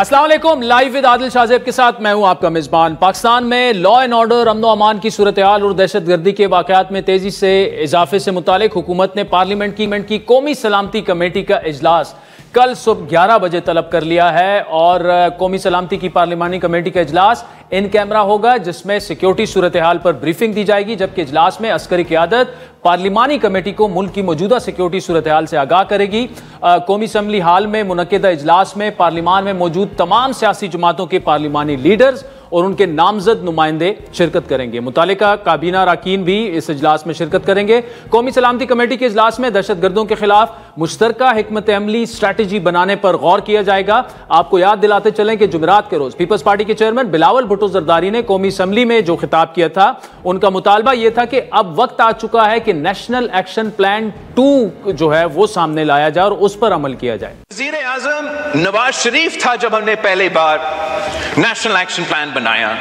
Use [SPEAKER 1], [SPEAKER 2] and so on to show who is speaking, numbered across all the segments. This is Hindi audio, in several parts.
[SPEAKER 1] अस्सलाम वालेकुम। लाइव विद आदिल शाहजेब के साथ मैं हूं आपका मेजबान। पाकिस्तान में लॉ एंड ऑर्डर, अमन व अमान की सूरत हाल और दहशतगर्दी के वाकयात में तेजी से इजाफे से मुतालिक हुकूमत ने पार्लियामेंट की कौमी सलामती कमेटी का इजलास कल सुबह 11 बजे तलब कर लिया है और कौमी सलामती की पार्लिमानी कमेटी का इजलास इन कैमरा होगा, जिसमें सिक्योरिटी सूरत हाल पर ब्रीफिंग दी जाएगी, जबकि इजलास में अस्करी क़यादत पार्लिमानी कमेटी को मुल्क की मौजूदा सिक्योरिटी सूरत हाल से आगाह करेगी। कौमी असम्बली हाल में मुनक्किदा इजलास में पार्लिमान में मौजूद तमाम सियासी जमातों के पार्लिमानी लीडर्स और उनके नामजद नुमाइंदे शिरकत करेंगे। मुतालिका काबीना अरकान भी इस इजलास में शिरकत करेंगे। कौमी सलामती कमेटी के इजलास में दहशतगर्दों के खिलाफ मुश्तरका हिकमत अमली स्ट्रैटेजी बनाने पर गौर किया जाएगा। आपको याद दिलाते चलें कि जुमेरात के रोज पीपल्स पार्टी के चेयरमैन बिलावल भुट्टो जरदारी ने कौमी असम्बली में जो खिताब किया था, उनका मुतालबा यह था कि अब वक्त आ चुका है कि नेशनल एक्शन प्लान 2 जो है वो सामने लाया जाए और उस पर अमल किया जाए।
[SPEAKER 2] वज़ीर आज़म नवाज शरीफ था जब हमने पहली बार नेशनल एक्शन प्लान बनाया।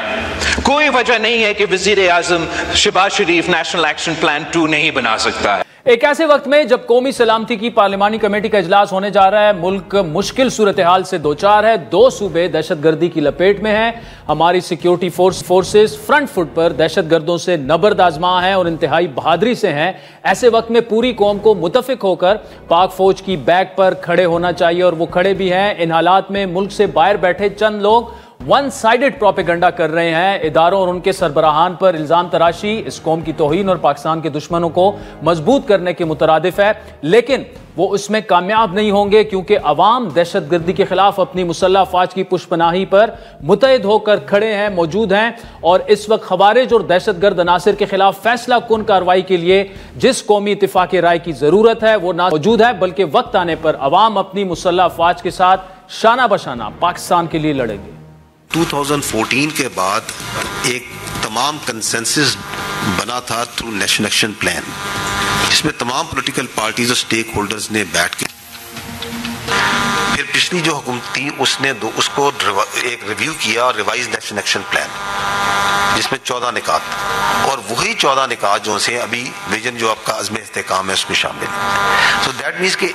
[SPEAKER 2] कोई वजह नहीं है कि वज़ीर आज़म शहबाज शरीफ नेशनल एक्शन प्लान 2 नहीं बना सकता है।
[SPEAKER 1] एक ऐसे वक्त में जब कौमी सलामती की पार्लिमानी कमेटी का इजलास होने जा रहा है, मुल्क मुश्किल सूरत हाल से दो चार है। 2 सूबे दहशतगर्दी की लपेट में हैं। हमारी सिक्योरिटी फोर्सेस फ्रंट फुट पर दहशतगर्दों से नबर्द आजमा हैं और इंतहाई बहादुरी से हैं। ऐसे वक्त में पूरी कौम को मुतफिक होकर पाक फौज की बैक पर खड़े होना चाहिए और वो खड़े भी हैं। इन हालात में मुल्क से बाहर बैठे चंद लोग वन साइडेड प्रोपेगेंडा कर रहे हैं। इदारों और उनके सरबराहान पर इल्जाम तराशी इस कौम की तौहीन और पाकिस्तान के दुश्मनों को मजबूत करने के मुतरादिफ है, लेकिन वो उसमें कामयाब नहीं होंगे क्योंकि अवाम दहशतगर्दी के खिलाफ अपनी मुसल्लह अफवाज की पुष्पनाही पर मुतहद होकर खड़े हैं, मौजूद हैं। और इस वक्त खवारिज और दहशतगर्द अनासिर के खिलाफ फैसला कुन कार्रवाई के लिए जिस कौमी इत्तिफाक राय की जरूरत है वो ना मौजूद है, बल्कि वक्त आने पर अवाम अपनी मुसल्लह अफवाज के साथ शाना बशाना पाकिस्तान के लिए लड़ेंगे।
[SPEAKER 3] 2014 के बाद एक तमाम कंसेंसस बना था थ्रू नेशनल एक्शन प्लान, जिसमें तमाम पॉलिटिकल पार्टीज और स्टेक होल्डर्स ने बैठ के फिर पिछली जो हुकूमत थी उसने उसको एक रिव्यू किया और रिवाइज नेशनल एक्शन प्लान, जिसमें 14 निकात और वही 14 निकात जो से अभी विजन जो आपका अज़्म इस्तेकाम है उसमें शामिल है। सो दैट मीन्स कि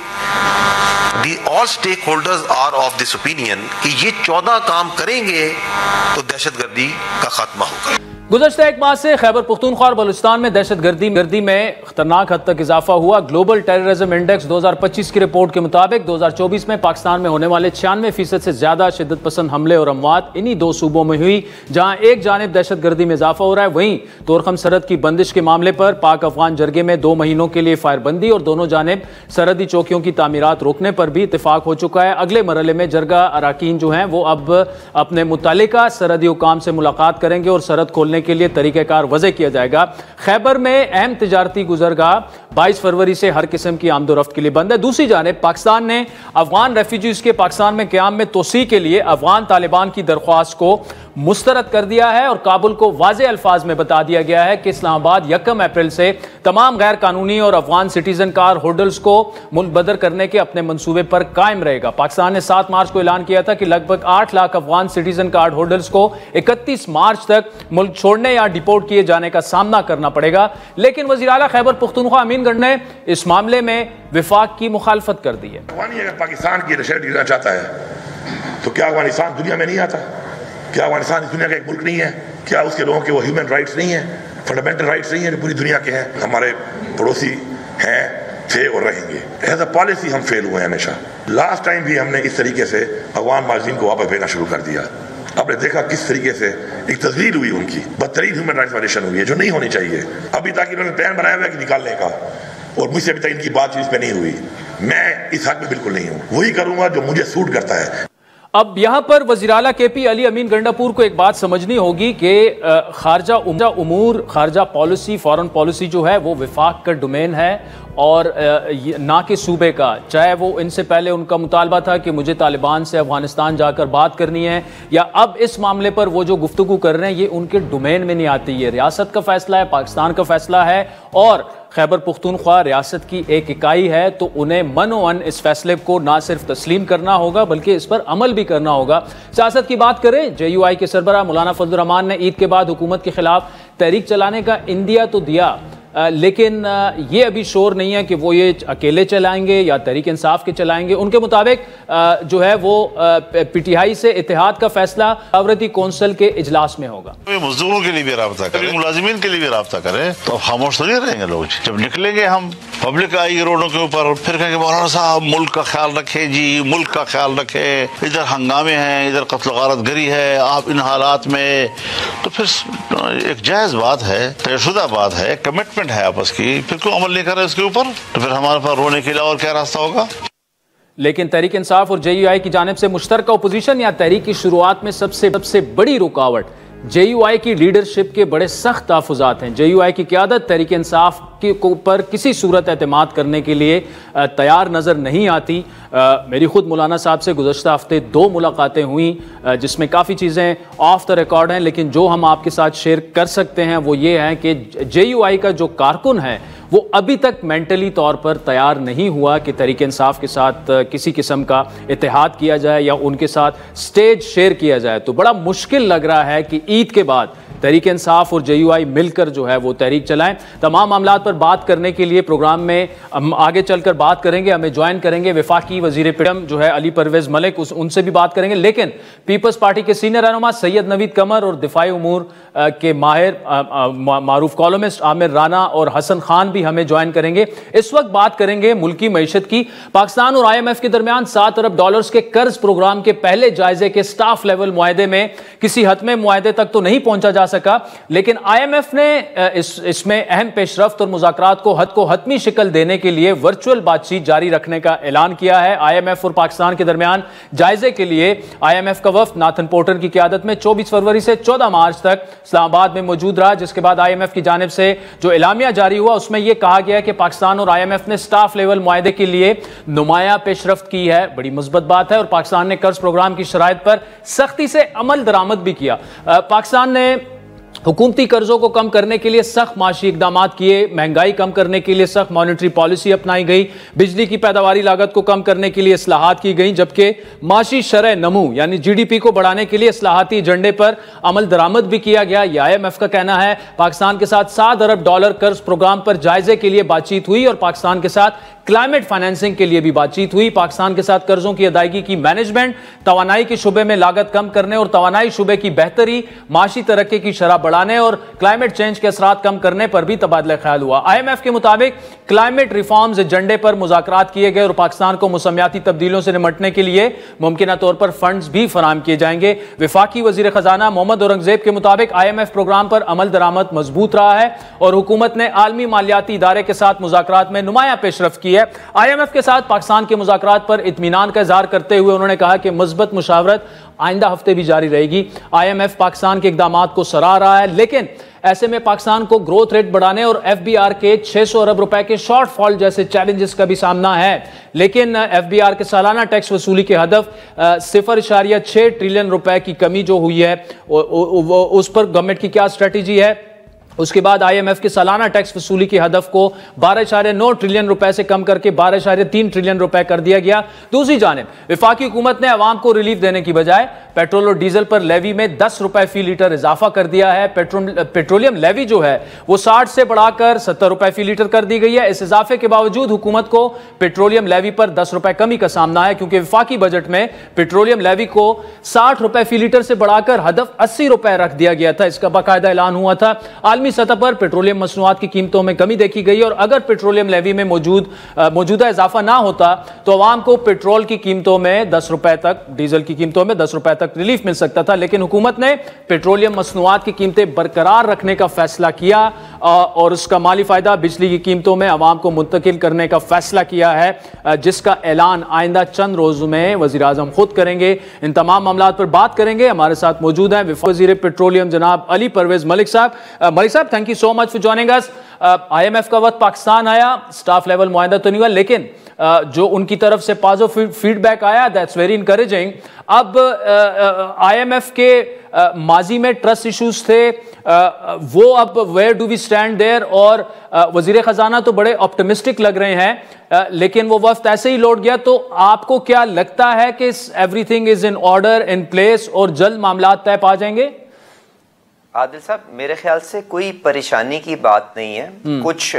[SPEAKER 3] all stakeholders are of this opinion कि ये 14 काम करेंगे तो दहशतगर्दी का खात्मा होगा।
[SPEAKER 1] गुज़श्ता एक माह से खैबर पुख्तूनख्वा और बलूचिस्तान में दहशतगर्दी में खतरनाक हद तक इजाफा हुआ। ग्लोबल टेररिज्म इंडेक्स 2025 की रिपोर्ट के मुताबिक 2024 में पाकिस्तान में होने वाले 96% से ज्यादा शिद्दत पसंद हमले और अमवात इन्हीं 2 सूबों में हुई, जहां एक जानिब दहशतगर्दी में इजाफा हो रहा है, वहीं तोरखम सरहद की बंदिश के मामले पर पाक अफगान जरगे में 2 महीनों के लिए फायरबंदी और दोनों जानिब सरहदी चौकियों की तामीरात रोकने पर भी इतफाक हो चुका है। अगले मरहले में जरगा अराकीन जो हैं वो अब अपने मुतालिका सरहदी हुकाम से मुलाकात करेंगे और सरहद खोलने के लिए तरीक़ेकार वज़े किया जाएगा। खैबर में अहम तिजारती गुजरगाह 22 फरवरी से हर किस्म की आमदोरफ्त के लिए बंद है। दूसरी जानिब पाकिस्तान ने अफगान रेफ्यूजीज के पाकिस्तान में क़याम में तोसी के लिए अफगान तालिबान की दरख्वास्त को मुस्तरद कर दिया है और काबुल को वाज़े अल्फाज में बता दिया गया है कि इस्लामाबाद 1 अप्रैल से तमाम गैर कानूनी और अफगान सिटीजन कार होल्डर्स को मुल्क बदर करने के अपने मंसूबे पर कायम रहेगा। पाकिस्तान ने 7 मार्च को ऐलान किया था कि लगभग 8 lakh Afghan citizen card holders को 31 मार्च तक मुल्क छोड़ने या डिपोर्ट किए जाने का सामना करना पड़ेगा, लेकिन वज़ीर आला खैबर पुख्तूनख्वा अमीनगढ़ ने इस मामले में विफाक की मुखालफत कर दी है।
[SPEAKER 4] अगर पाकिस्तान की नशर गिरना चाहता है तो क्या अफगानिस्तान दुनिया में नहीं आता? क्या अफगानिस्तान इस दुनिया का एक मुल्क नहीं है? क्या उसके लोगों के वो ह्यूमन राइट्स नहीं है, फंडामेंटल राइट्स नहीं है जो पूरी दुनिया के हैं? हमारे पड़ोसी हैं, थे और रहेंगे। एज अ पॉलिसी हम फेल हुए हैं हमेशा। लास्ट टाइम भी हमने इस तरीके से अफगान माजिन को वापस भेजना शुरू कर दिया। आपने देखा किस तरीके से एक तस्वीर हुई, उनकी बदतरीन ह्यूमन राइट्स वायलेशन हुई है जो नहीं होनी चाहिए। अभी तक इन्होंने प्लान बनाया हुआ है कि निकालने का, और मुझसे अभी तक इनकी बातचीत इस पर नहीं हुई। मैं इस हक में बिल्कुल नहीं हूँ, वही करूंगा जो मुझे सूट करता है।
[SPEAKER 1] अब यहां पर वज़ीर आला KP अली अमीन गंडापुर को एक बात समझनी होगी कि खारजा उमूर, खारजा पॉलिसी, फॉरेन पॉलिसी जो है वो विफाक का डोमेन है और ना कि सूबे का। चाहे वो इनसे पहले उनका मुतालबा था कि मुझे तालिबान से अफगानिस्तान जाकर बात करनी है, या अब इस मामले पर वो जो गुफ्तगू कर रहे हैं ये उनके डोमेन में नहीं आती। ये रियासत का फैसला है, पाकिस्तान का फैसला है और खैबर पुख्तूनख्वा रियासत की एक इकाई है, तो उन्हें मनोअन इस फैसले को ना सिर्फ तस्लीम करना होगा बल्कि इस पर अमल भी करना होगा। सियासत की बात करें, JUI के सरबराह मौलाना फजलुर रहमान ने ईद के बाद हुकूमत के खिलाफ तहरीक चलाने का इंदिया तो दिया, लेकिन ये अभी शोर नहीं है कि वो ये अकेले चलाएंगे या तहरीक इंसाफ के चलाएंगे। उनके मुताबिक जो है वो पीटीआई से इत्तेहाद का फैसला आवरती कौंसिल के इजलास में होगा।
[SPEAKER 5] मजदूरों के लिए भी राब्ता करें, मुलाजिमीन के लिए भी राब्ता करें, तो खामोश नहीं रहेंगे लोग। जब निकलेंगे हम, पब्लिक आएगी रोडों के ऊपर, फिर कहेंगे मौलाना साहब मुल्क का ख्याल रखे जी, मुल्क का ख्याल रखे, इधर हंगामे हैं, इधर कत्ल गारत गरी है, आप इन हालात में, तो फिर एक जायज बात है, तयशुदा बात है, कमिटमेंट है आपस की, फिर क्यों अमल नहीं कर रहे इसके ऊपर? तो फिर हमारे पास रोने के अलावा और क्या रास्ता होगा?
[SPEAKER 1] लेकिन तहरीक इंसाफ और जेयूआई की जानिब से मुश्तरका अपोजिशन या तहरीक की शुरुआत में सबसे बड़ी रुकावट जेयूआई की लीडरशिप के बड़े सख्त तहफ़्फ़ुज़ात हैं। जेयूआई की क़यादत तहरीक इंसाफ के ऊपर किसी सूरत एतमाद करने के लिए तैयार नज़र नहीं आती। मेरी खुद मौलाना साहब से गुज़श्ता हफ्ते 2 मुलाकातें हुई जिसमें काफ़ी चीज़ें ऑफ द रिकॉर्ड हैं, लेकिन जो हम आपके साथ शेयर कर सकते हैं वो ये है कि जेयूआई का जो कारकुन है वो अभी तक मेंटली तौर पर तैयार नहीं हुआ कि तहरीक इंसाफ के साथ किसी किस्म का इत्तेहाद किया जाए या उनके साथ स्टेज शेयर किया जाए। तो बड़ा मुश्किल लग रहा है कि ईद के बाद तहरीक इंसाफ और जेयूआई मिलकर जो है वो तहरीक चलाएं। तमाम मामलात पर बात करने के लिए प्रोग्राम में हम आगे चलकर बात करेंगे। हमें ज्वाइन करेंगे वफाकी वजीर पीएम जो है अली परवेज मलिक, उनसे भी बात करेंगे। लेकिन पीपल्स पार्टी के सीनियर रहनुमा सैयद नवीद कमर और दिफाई उमूर के माहिर मारूफ कॉलमिस्ट आमिर राना और हसन खान भी हमें ज्वाइन करेंगे। इस वक्त बात करेंगे मुल्की मईशत की। पाकिस्तान और IMF के दरमियान $7 अरब के कर्ज प्रोग्राम के पहले जायजे के स्टाफ लेवल मुआहदे में किसी हतमी मुआहदे तक तो नहीं पहुंचा जा सका, लेकिन IMF ने इसमें अहम पेशरफ्त और मुज़ाकरात को हतमी शिकल देने के लिए वर्चुअल बातचीत जारी रखने का ऐलान किया है। IMF और पाकिस्तान के दरमियान जायजे के लिए IMF का वफ्द नाथन पोर्टर की क़यादत में 24 फरवरी से 14 मार्च तक इस्लामाबाद में मौजूद रहा, जिसके बाद IMF की जानिब से जो एलामिया जारी हुआ उसमें यह कहा गया कि पाकिस्तान और IMF ने स्टाफ लेवल मुआहदे के लिए नुमाया पेशरफ्त की है। बड़ी मुस्बत बात है। और पाकिस्तान ने कर्ज प्रोग्राम की शराइत पर सख्ती से अमल दरामद भी किया। पाकिस्तान ने हुकूमती कर्जों को कम करने के लिए सख्त माशी इकदाम किए, महंगाई कम करने के लिए सख्त मॉनेटरी पॉलिसी अपनाई गई, बिजली की पैदावारी लागत को कम करने के लिए इस्लाहात की गई, जबकि माशी शरह नमू यानी GDP को बढ़ाने के लिए इस्लाहाती एजेंडे पर अमल दरामद भी किया गया। यह IMF का कहना है। पाकिस्तान के साथ $7 अरब कर्ज प्रोग्राम पर जायजे के लिए बातचीत हुई और पाकिस्तान के साथ क्लाइमेट फाइनेंसिंग के लिए भी बातचीत हुई। पाकिस्तान के साथ कर्जों की अदायगी की मैनेजमेंट, तवानाई के शुबे में लागत कम करने और तवानाई शुबे की बेहतरी, माशी तरक्की की शरह बढ़ाने और क्लाइमेट चेंज के असरात कम करने पर भी तबादला ख्याल हुआ। IMF के मुताबिक क्लाइमेट रिफॉर्म्स एजेंडे पर मुज़ाकरात किए गए और पाकिस्तान को मौसमियाती तब्दीलियों से निपटने के लिए मुमकिना तौर पर फंड्स भी फराहम किए जाएंगे। वफाकी वजीर खजाना मोहम्मद औरंगजेब के मुताबिक IMF प्रोग्राम पर अमल दरामद मजबूत रहा है और हुकूमत ने आलमी मालियाती इदारे के साथ मुज़ाकरात में नुमाया पेशरफ्त की है। IMF के साथ पाकिस्तान के मुज़ाकरात पर इत्मीनान का इज़हार करते हुए उन्होंने कहा कि मुस्बत मुशावरत आइंदा हफ्ते भी जारी रहेगी। IMF पाकिस्तान के इक़दामात को सराह रहा है, लेकिन ऐसे में पाकिस्तान को ग्रोथ रेट बढ़ाने और FBR के 600 अरब रुपए के शॉर्टफॉल जैसे चैलेंजेस का भी सामना है। लेकिन FBR के सालाना टैक्स वसूली के हदफ 0.6 ट्रिलियन रुपए की कमी जो हुई है उस पर गवर्नमेंट की क्या स्ट्रेटेजी है। उसके बाद IMF के सालाना टैक्स वसूली के हदफ को 12.9 ट्रिलियन रुपए से कम करके 12.3 ट्रिलियन रुपए कर दिया गया। दूसरी जानिब वफाकी हुकूमत ने अवाम को रिलीफ देने की बजाय पेट्रोल और डीजल पर लेवी में 10 रुपए फी लीटर इजाफा कर दिया है। पेट्रोलियम लेवी जो है वो 60 से बढ़ाकर 70 रुपए फी लीटर कर दी गई है। इस इजाफे के बावजूद हुकूमत को पेट्रोलियम लेवी पर 10 रुपए कमी का सामना है, क्योंकि वफाकी बजट में पेट्रोलियम लेवी को 60 रुपए फी लीटर से बढ़ाकर हदफ 80 रुपए रख दिया गया था। इसका बाकायदा ऐलान हुआ था। आलमी सतह पर पेट्रोलियम मसनूआत की कीमतों में कमी देखी गई और अगर पेट्रोलियम लेवी में मौजूदा इजाफा ना होता तो अवाम को पेट्रोल की कीमतों में 10 रुपए तक, डीजल की कीमतों में 10 रुपए तक रिलीफ मिल सकता था। लेकिन हुकूमत ने पेट्रोलियम मसनूआत की कीमतें बरकरार रखने का फैसला किया और उसका माली फायदा बिजली की कीमतों में अवाम को मुंतकिल करने का फैसला किया है, जिसका ऐलान आइंदा चंद रोज़ों में वज़ीर आज़म खुद करेंगे। इन तमाम मामलात पर बात करेंगे। हमारे साथ मौजूद हैं वज़ीर पेट्रोलियम जनाब अली परवेज मलिक साहब। मलिक साहब, thank you so much for joining us. IMF का वक्त पाकिस्तान आया, स्टाफ लेवल मुआहदा तो नहीं हुआ, लेकिन जो उनकी तरफ से पॉजिटिव फीडबैक आया दैट्स वेरी इनकरेजिंग। अब IMF के माजी में ट्रस्ट इश्यूज थे, वो अब where do we stand there, और वजीर खजाना तो बड़े ऑप्टिमिस्टिक लग रहे हैं, लेकिन वो वक्त ऐसे ही लौट गया। तो आपको क्या लगता है कि everything is in order, in place और जल्द मामला तय पा जाएंगे?
[SPEAKER 6] आदिल साहब, मेरे ख्याल से कोई परेशानी की बात नहीं है। कुछ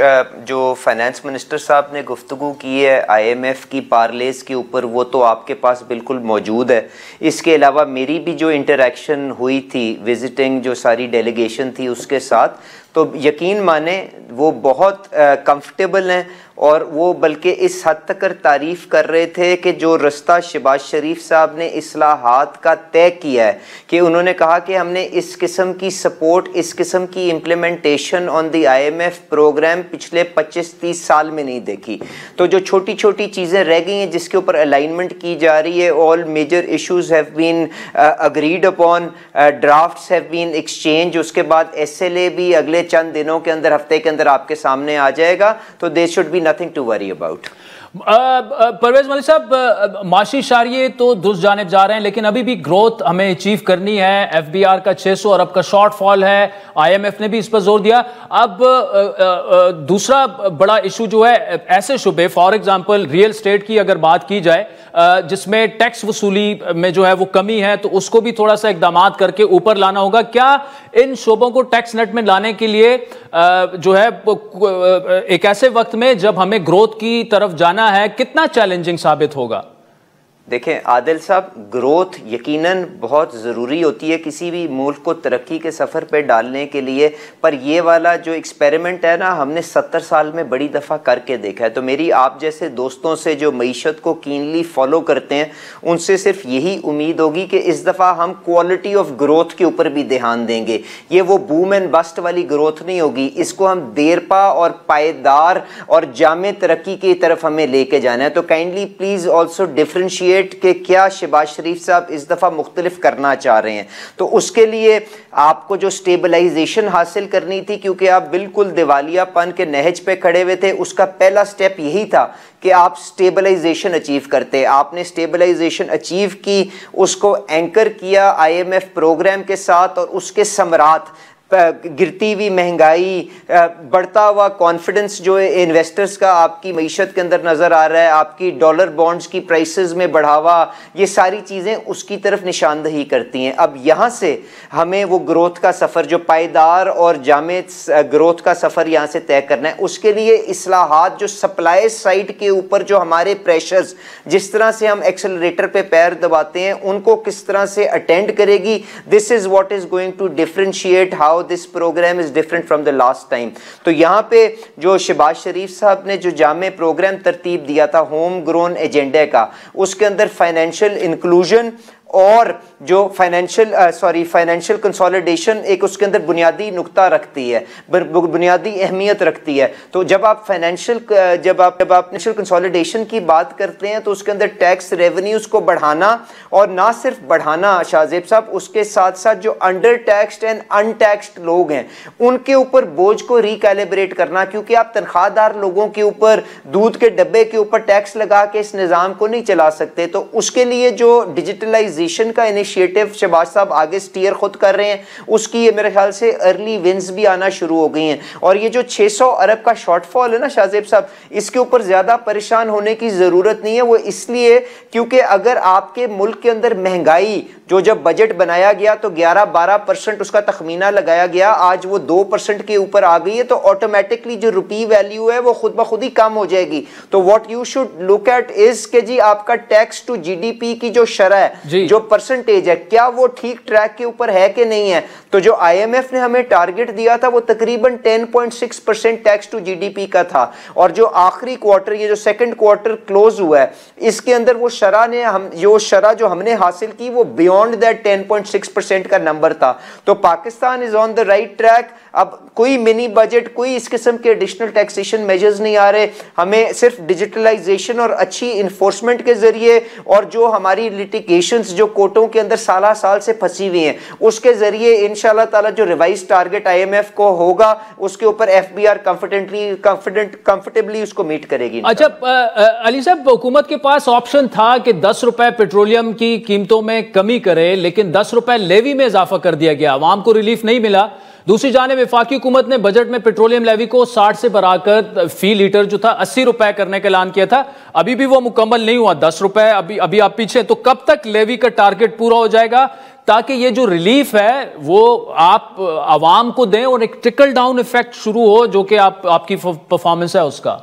[SPEAKER 6] जो फाइनेंस मिनिस्टर साहब ने गुफ्तगू की है IMF की पार्लेस के ऊपर, वो तो आपके पास बिल्कुल मौजूद है। इसके अलावा मेरी भी जो इंटरेक्शन हुई थी विजिटिंग जो सारी डेलीगेशन थी उसके साथ, तो यकीन माने वो बहुत कंफर्टेबल हैं और वो बल्कि इस हद तक तारीफ़ कर रहे थे कि जो रास्ता शहबाज शरीफ साहब ने इस्लाहात का तय किया है, कि उन्होंने कहा कि हमने इस किस्म की सपोर्ट, इस किस्म की implementation on the IMF programme पिछले 25-30 साल में नहीं देखी। तो जो छोटी छोटी चीज़ें रह गई हैं जिसके ऊपर अलाइनमेंट की जा रही है, all major issues have been agreed upon, drafts have been exchange, उसके बाद SLA भी अगले चंद दिनों के अंदर, हफ्ते के अंदर आपके सामने आ जाएगा। तो they should be nothing to worry about.
[SPEAKER 1] Parvez Malik साहब, माशी इशारे तो दुरुस्त जानिब जा रहे हैं, लेकिन अभी भी ग्रोथ हमें अचीव करनी है। FBR का 600 अरब का शॉर्टफॉल है, IMF ने भी इस पर जोर दिया। अब दूसरा बड़ा इशू जो है, ऐसे शुबे फॉर एग्जांपल रियल स्टेट की अगर बात की जाए जिसमें टैक्स वसूली में जो है वो कमी है, तो उसको भी थोड़ा सा इकदामात करके ऊपर लाना होगा। क्या इन शोबों को टैक्स नेट में लाने के लिए जो है एक ऐसे वक्त में जब हमें ग्रोथ की तरफ जाना है, कितना चैलेंजिंग साबित होगा?
[SPEAKER 6] देखें आदिल साहब, ग्रोथ यकीनन बहुत ज़रूरी होती है किसी भी मुल्क को तरक्की के सफ़र पे डालने के लिए, पर ये वाला जो एक्सपेरिमेंट है ना, हमने 70 साल में बड़ी दफ़ा करके देखा है। तो मेरी आप जैसे दोस्तों से जो मईशत को कीनली फॉलो करते हैं, उनसे सिर्फ यही उम्मीद होगी कि इस दफ़ा हम क्वालिटी ऑफ ग्रोथ के ऊपर भी ध्यान देंगे। ये वो बूम एंड बस्ट वाली ग्रोथ नहीं होगी, इसको हम देरपा और पायदार और जामे तरक्की की तरफ हमें लेके जाना है। तो काइंडली प्लीज़ ऑल्सो डिफ्रेंशिएट कि क्या शहबाज शरीफ साहब इस दफ़ा मुख्तलिफ करना चाह रहे हैं। तो उसके लिए आपको जो स्टेबलाइजेशन हासिल करनी थी, क्योंकि आप बिल्कुल दिवालियापन के नहज पे खड़े हुए थे, उसका पहला स्टेप यही था कि आप स्टेबलाइजेशन अचीव करते। आपने स्टेबलाइजेशन अचीव की, उसको एंकर किया IMF प्रोग्राम के साथ, और उसके समरात गिरती हुई महंगाई, बढ़ता हुआ कॉन्फिडेंस जो इन्वेस्टर्स का आपकी मईशत के अंदर नज़र आ रहा है, आपकी डॉलर बॉन्ड्स की प्राइसेस में बढ़ावा, ये सारी चीज़ें उसकी तरफ निशानदही करती हैं। अब यहाँ से हमें वो ग्रोथ का सफ़र, जो पायदार और जामे ग्रोथ का सफ़र यहाँ से तय करना है। उसके लिए इस्लाहात, जो सप्लाई साइड के ऊपर जो हमारे प्रेशर्स, जिस तरह से हम एक्सेलरेटर पे पैर दबाते हैं, उनको किस तरह से अटेंड करेगी, this is what is going to differentiate how this program is different from the last time. तो यहाँ पे जो शहबाज शरीफ साहब ने जो जामे प्रोग्राम तरतीब दिया था होम ग्रोन एजेंडे का, उसके अंदर फाइनेंशियल इंक्लूजन और जो फाइनेंशियल कंसोलिडेशन एक उसके अंदर बुनियादी नुक्ता रखती है, बुनियादी अहमियत रखती है। तो जब आप फाइनेंशियल कंसोलिडेशन की बात करते हैं, तो उसके अंदर टैक्स रेवेन्यूज को बढ़ाना, और ना सिर्फ बढ़ाना शाहजेब साहब, उसके साथ साथ जो अंडर टैक्स्ड एंड अनटैक्स्ड लोग हैं उनके ऊपर बोझ को रिकैलिब्रेट करना, क्योंकि आप तनख्वाहदार लोगों के ऊपर दूध के डब्बे के ऊपर टैक्स लगा के इस निज़ाम को नहीं चला सकते। तो उसके लिए जो डिजिटलाइजेशन का इनिशिएटिव शहबाज साहब आगे स्टीयर खुद कर रहे हैं, उसकी ये मेरे ख्याल से अर्ली विंस भी आना शुरू हो गई हैं। और ये जो 600 अरब का शॉर्टफॉल है ना शाहजेब साहब, इसके ऊपर ज्यादा परेशान होने की जरूरत नहीं है। वो इसलिए क्योंकि अगर आपके मुल्क के अंदर महंगाई, जो जब बजट बनाया गया तो 11-12% उसका तखमीना लगाया गया, आज वो 2% के ऊपर आ गई है, तो ऑटोमेटिकली जो रुपी वैल्यू है वो खुद ब खुद ही कम हो जाएगी। तो what you should look at is के जी आपका टैक्स टू GDP की जो शरह है, जो परसेंटेज है, क्या वो ठीक ट्रैक के ऊपर है कि नहीं है। तो जो IMF ने हमें टारगेट दिया था वो तकरीबन 10.6% टैक्स टू GDP का था, और जो आखिरी क्वार्टर, ये जो सेकंड क्वार्टर क्लोज हुआ है, इसके अंदर वो शरह जो हमने हासिल की वो बियॉन्ड दैट 10.6% का नंबर था। तो Pakistan is on the right track. अब कोई मिनी बजट, कोई इस किस्म के एडिशनल टैक्सेशन मेजर्स नहीं आ रहे, हमें सिर्फ डिजिटलाइजेशन और अच्छी इन्फोर्समेंट के जरिए, और जो हमारी लिटिगेशंस जो कोर्टों के अंदर साल से फंसी हुई हैं, उसके जरिए इंशाल्लाह ताला जो रिवाइज टारगेट IMF को होगा, उसके ऊपर FBR कंफर्टेबली उसको मीट करेगी।
[SPEAKER 1] अच्छा अली साहब, हुकूमत के पास ऑप्शन था कि 10 रुपए पेट्रोलियम की कीमतों में कमी करे, लेकिन 10 रुपए लेवी में इजाफा कर दिया गया, आवाम को रिलीफ नहीं मिला। दूसरी जानिब वफाकी हुकूमत ने बजट में पेट्रोलियम लेवी को 60 से बढ़ाकर फी लीटर जो था 80 रुपए करने का ऐलान किया था, अभी भी वो मुकम्मल नहीं हुआ, 10 रुपए अभी आप पीछे। तो कब तक लेवी का टारगेट पूरा हो जाएगा? ताकि ये जो रिलीफ है वो आप आवाम को दें और एक ट्रिकल डाउन इफेक्ट शुरू हो, जो कि आपकी परफॉर्मेंस है उसका?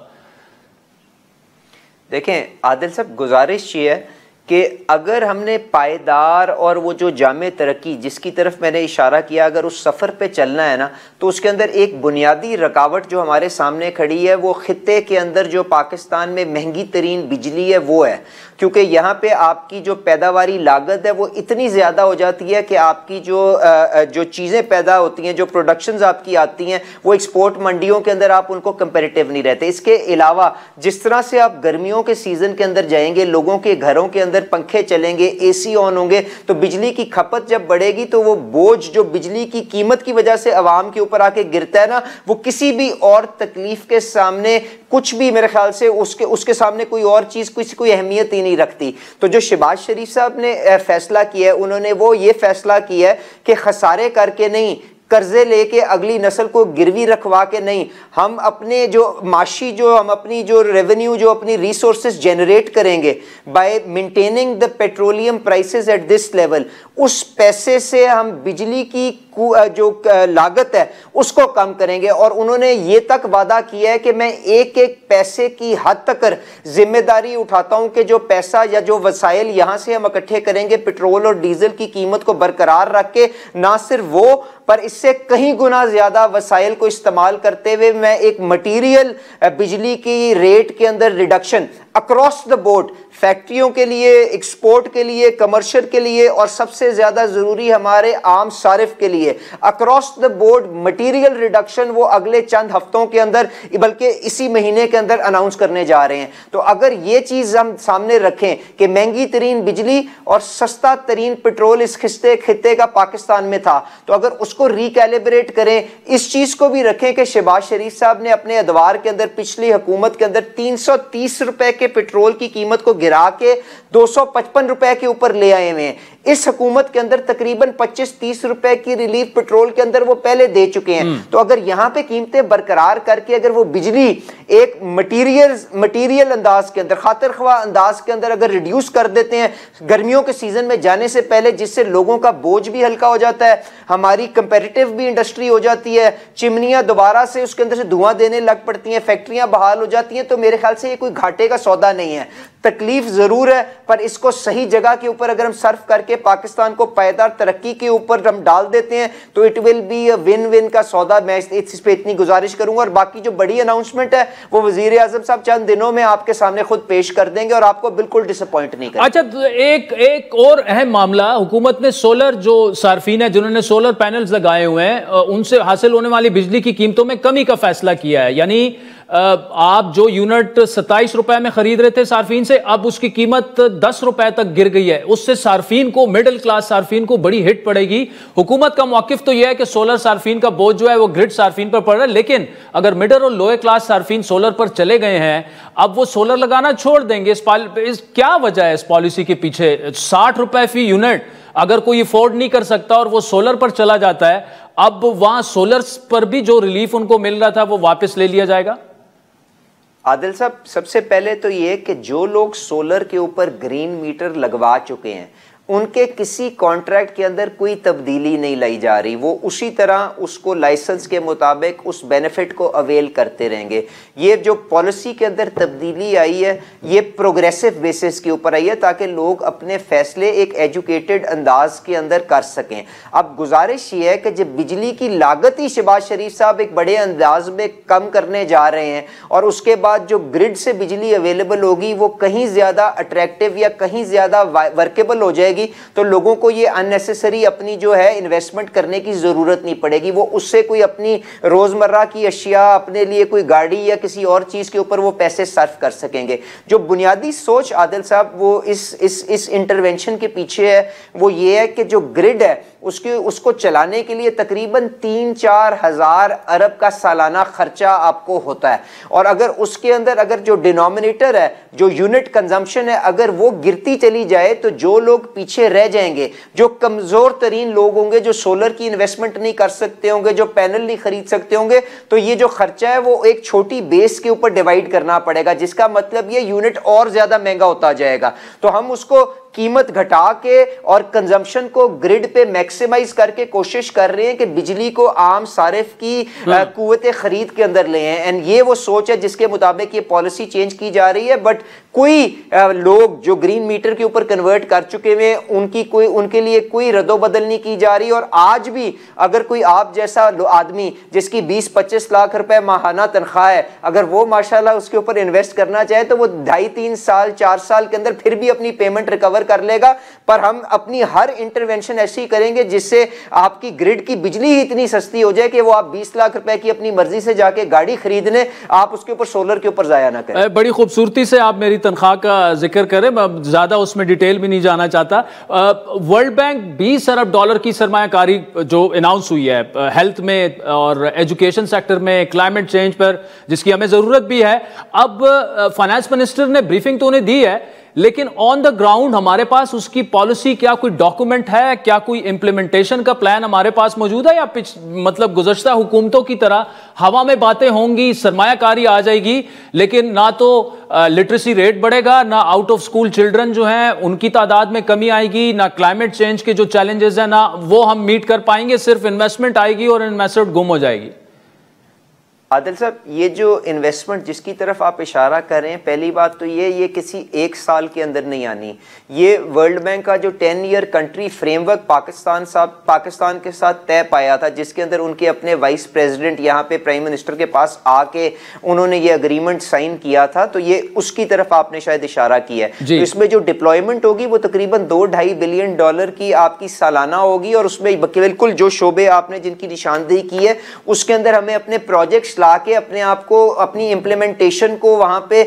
[SPEAKER 6] देखें आदिल साहब, गुजारिश ये है कि अगर हमने पायदार और वो जो जामे तरक्की जिसकी तरफ मैंने इशारा किया, अगर उस सफ़र पे चलना है ना, तो उसके अंदर एक बुनियादी रुकावट जो हमारे सामने खड़ी है वो खित्ते के अंदर जो पाकिस्तान में महंगी तरीन बिजली है वो है। क्योंकि यहाँ पे आपकी जो पैदावारी लागत है वो इतनी ज़्यादा हो जाती है कि आपकी जो चीज़ें पैदा होती हैं, जो प्रोडक्शंस आपकी आती हैं, वो एक्सपोर्ट मंडियों के अंदर आप उनको कंपेरेटिव नहीं रहते। इसके अलावा जिस तरह से आप गर्मियों के सीज़न के अंदर जाएंगे, लोगों के घरों के अंदर पंखे चलेंगे, एसी ऑन होंगे, तो बिजली की खपत जब बढ़ेगी तो वो बोझ जो बिजली की कीमत की वजह से आवाम के ऊपर आके गिरता है ना, वो किसी भी और तकलीफ के सामने कुछ भी, मेरे ख्याल से उसके सामने कोई और चीज़ कोई अहमियत ही नहीं रखती। तो जो शहबाज शरीफ साहब ने फैसला किया है, उन्होंने वो ये फैसला किया है कि खसारे करके नहीं, कर्जे लेके अगली नस्ल को गिरवी रखवा के नहीं, हम अपने जो माशी हम अपनी जो रेवेन्यू, जो अपनी रिसोर्सेज जनरेट करेंगे bye maintaining the petroleum prices at this level, उस पैसे से हम बिजली की जो लागत है उसको कम करेंगे। और उन्होंने ये तक वादा किया है कि मैं एक एक पैसे की हद तक जिम्मेदारी उठाता हूं कि जो पैसा या जो वसाइल यहां से हम इकट्ठे करेंगे पेट्रोल और डीजल की कीमत को बरकरार रख के, ना सिर्फ वो पर इससे कहीं गुना ज्यादा वसाइल को इस्तेमाल करते हुए मैं एक मटीरियल बिजली की रेट के अंदर रिडक्शन अक्रॉस द बोर्ड, फैक्ट्रियों के लिए, एक्सपोर्ट के लिए, कमर्शियल के लिए और सबसे ज्यादा जरूरी हमारे आम सारिफ के लिए across the board material reduction वो अगले चंद हफ्तों के अंदर, बल्कि इसी महीने के अंदर अनाउंस करने जा रहे हैं। तो अगर ये चीज हम सामने रखें कि महंगी तरीन बिजली और सस्ता तरीन पेट्रोल इस खित्ते का पाकिस्तान में था, तो अगर उसको रिकैलिब्रेट करें, इस चीज को भी रखें कि शहबाज शरीफ साहब ने अपने अदवार के अंदर पिछली हुकूमत के अंदर 330 रुपए के पेट्रोल की कीमत को गिरा के 255 रुपए के ऊपर ले आए हुए हैं। इस हुकूमत के अंदर तकरीबन 25-30 रुपए की रिलीफ पेट्रोल के अंदर वो पहले दे चुके हैं। तो अगर यहां पे कीमतें बरकरार करके अगर वो बिजली एक मटीरियल अंदाज के अंदर, खातिर ख्वा अंदाज के अंदर अगर रिड्यूस कर देते हैं गर्मियों के सीजन में जाने से पहले, जिससे लोगों का बोझ भी हल्का हो जाता है, हमारी कंपेरेटिव भी इंडस्ट्री हो जाती है, चिमनियां दोबारा से उसके अंदर से धुआं देने लग पड़ती हैं, फैक्ट्रियां बहाल हो जाती हैं, तो मेरे ख्याल से ये कोई घाटे का सौदा नहीं है। तकलीफ जरूर है, पर इसको सही जगह के ऊपर अगर हम सर्व करके पाकिस्तान को पायदार तरक्की के ऊपर हम डाल देते हैं तो it will be a win win का सौदा। मैं इस पे इतनी गुजारिश करूंगा। और बाकी जो बड़ी अनाउंसमेंट है वो वजीर आजम साहब चंद दिनों में आपके सामने खुद पेश कर देंगे और आपको बिल्कुल डिसअपॉइंट नहीं करेंगे।
[SPEAKER 1] अच्छा, तो एक और अहम मामला, हुकूमत ने सोलर जो सार्फिन है जिन्होंने सोलर पैनल्स लगाए हुए हैं उनसे हासिल होने वाली बिजली की कीमतों में कमी का फैसला किया है। यानी आप जो यूनिट 27 रुपए में खरीद रहे थे सार्फिन से, अब उसकी कीमत 10 रुपए तक गिर गई है। उससे सार्फिन को, मिडिल क्लास सार्फिन को बड़ी हिट पड़ेगी। हुकूमत का मौकिफ तो यह है कि सोलर सार्फिन का बोझ जो है वो ग्रिड सार्फिन पर पड़ रहा है, लेकिन अगर मिडिल और लोअर क्लास सार्फिन सोलर पर चले गए हैं, अब वो सोलर लगाना छोड़ देंगे। क्या वजह है इस पॉलिसी के पीछे? 60 रुपए फी यूनिट अगर कोई अफोर्ड नहीं कर सकता और वो सोलर पर चला जाता है, अब वहां सोलर पर भी जो रिलीफ उनको मिल रहा था वो वापस ले लिया जाएगा।
[SPEAKER 6] आदिल साहब, सबसे पहले तो ये कि जो लोग सोलर के ऊपर ग्रीन मीटर लगवा चुके हैं उनके किसी कॉन्ट्रैक्ट के अंदर कोई तब्दीली नहीं लाई जा रही। वो उसी तरह उसको लाइसेंस के मुताबिक उस बेनिफिट को अवेल करते रहेंगे। ये जो पॉलिसी के अंदर तब्दीली आई है ये प्रोग्रेसिव बेसिस के ऊपर आई है ताकि लोग अपने फैसले एक एजुकेटेड अंदाज के अंदर कर सकें। अब गुजारिश ये है कि जब बिजली की लागत ही शहबाज शरीफ साहब एक बड़े अंदाज में कम करने जा रहे हैं और उसके बाद जो ग्रिड से बिजली अवेलेबल होगी वो कहीं ज़्यादा अट्रैक्टिव या कहीं ज़्यादा वर्केबल हो जाएगी, तो लोगों को ये अननेसेसरी अपनी जो है इन्वेस्टमेंट करने की जरूरत नहीं पड़ेगी। वो उससे कोई अपनी रोजमर्रा की अशिया, अपने लिए कोई गाड़ी या किसी और चीज के ऊपर वो पैसे सर्व कर सकेंगे। जो बुनियादी सोच आदिल साहब वो इस इंटरवेंशन के पीछे है वो ये है कि जो ग्रिड है उसको चलाने के लिए तकरीबन 3-4 हज़ार अरब का सालाना खर्चा आपको होता है। और अगर उसके अंदर अगर जो डिनोमिनेटर है, जो यूनिट कंजम्पशन है, अगर वो गिरती चली जाए तो जो लोग पीछे रह जाएंगे, जो कमजोर तरीन लोग होंगे, जो सोलर की इन्वेस्टमेंट नहीं कर सकते होंगे, जो पैनल नहीं खरीद सकते होंगे, तो ये जो खर्चा है वो एक छोटी बेस के ऊपर डिवाइड करना पड़ेगा, जिसका मतलब ये यूनिट और ज्यादा महंगा होता जाएगा। तो हम उसको कीमत घटा के और कंजम्पशन को ग्रिड पे मैक्सिमाइज करके कोशिश कर रहे हैं कि बिजली को आम सारिफ की कुव्वत खरीद के अंदर ले हैं। एंड ये वो सोच है जिसके मुताबिक ये पॉलिसी चेंज की जा रही है। बट कोई लोग जो ग्रीन मीटर के ऊपर कन्वर्ट कर चुके हुए उनके लिए कोई रद्दोबदल नहीं की जा रही। और आज भी अगर कोई आप जैसा आदमी जिसकी 20-25 लाख रुपए माहाना तनख्वाह है, अगर वो माशाल्लाह उसके ऊपर इन्वेस्ट करना चाहे तो वो 2.5-3 साल 4 साल के अंदर फिर भी अपनी पेमेंट रिकवर कर लेगा। पर हम अपनी हर इंटरवेंशन ऐसी करेंगे जिससे आपकी ग्रिड की बिजली ही इतनी सस्ती हो जाए कि वो आप 20 लाख रुपए की अपनी मर्जी से जाके गाड़ी खरीदने, आप उसके ऊपर सोलर के ऊपर जाया ना करें।
[SPEAKER 1] बड़ी खूबसूरती से आप मेरी तनख्वाह का जिक्र करें, मैं ज्यादा उसमें डिटेल भी नहीं जाना चाहता। वर्ल्ड बैंक 20 अरब डॉलर की सरमायाकारी जो अनाउंस हुई है हेल्थ में और एजुकेशन सेक्टर में, क्लाइमेट चेंज पर, जिसकी हमें जरूरत भी है। अब फाइनेंस मिनिस्टर ने ब्रीफिंग तो उन्हें दी है, लेकिन ऑन द ग्राउंड हमारे पास उसकी पॉलिसी, क्या कोई डॉक्यूमेंट है, क्या कोई इंप्लीमेंटेशन का प्लान हमारे पास मौजूद है, या मतलब गुज़श्ता हुकूमतों की तरह हवा में बातें होंगी, सरमायाकारी आ जाएगी, लेकिन ना तो लिटरेसी रेट बढ़ेगा, ना आउट ऑफ स्कूल चिल्ड्रन जो हैं उनकी तादाद में कमी आएगी, ना क्लाइमेट चेंज के जो चैलेंजेस हैं ना वो हम मीट कर पाएंगे, सिर्फ इन्वेस्टमेंट आएगी और इन्वेस्टमेंट गुम हो जाएगी।
[SPEAKER 6] आदिल साहब, ये जो इन्वेस्टमेंट जिसकी तरफ आप इशारा कर रहे हैं, पहली बात तो ये किसी एक साल के अंदर नहीं आनी। ये वर्ल्ड बैंक का जो 10 ईयर कंट्री फ्रेमवर्क पाकिस्तान के साथ तय पाया था, जिसके अंदर उनके अपने वाइस प्रेसिडेंट यहाँ पे प्राइम मिनिस्टर के पास आके उन्होंने ये अग्रीमेंट साइन किया था, तो ये उसकी तरफ आपने शायद इशारा किया है। तो इसमें जो डिप्लॉयमेंट होगी वो तकरीबन $2-2.5 बिलियन की आपकी सालाना होगी, और उसमें बिल्कुल जो शोबे आपने जिनकी निशानदेही की है उसके अंदर हमें अपने प्रोजेक्ट्स लाके अपने आप को, अपनी इंप्लीमेंटेशन को वहां पे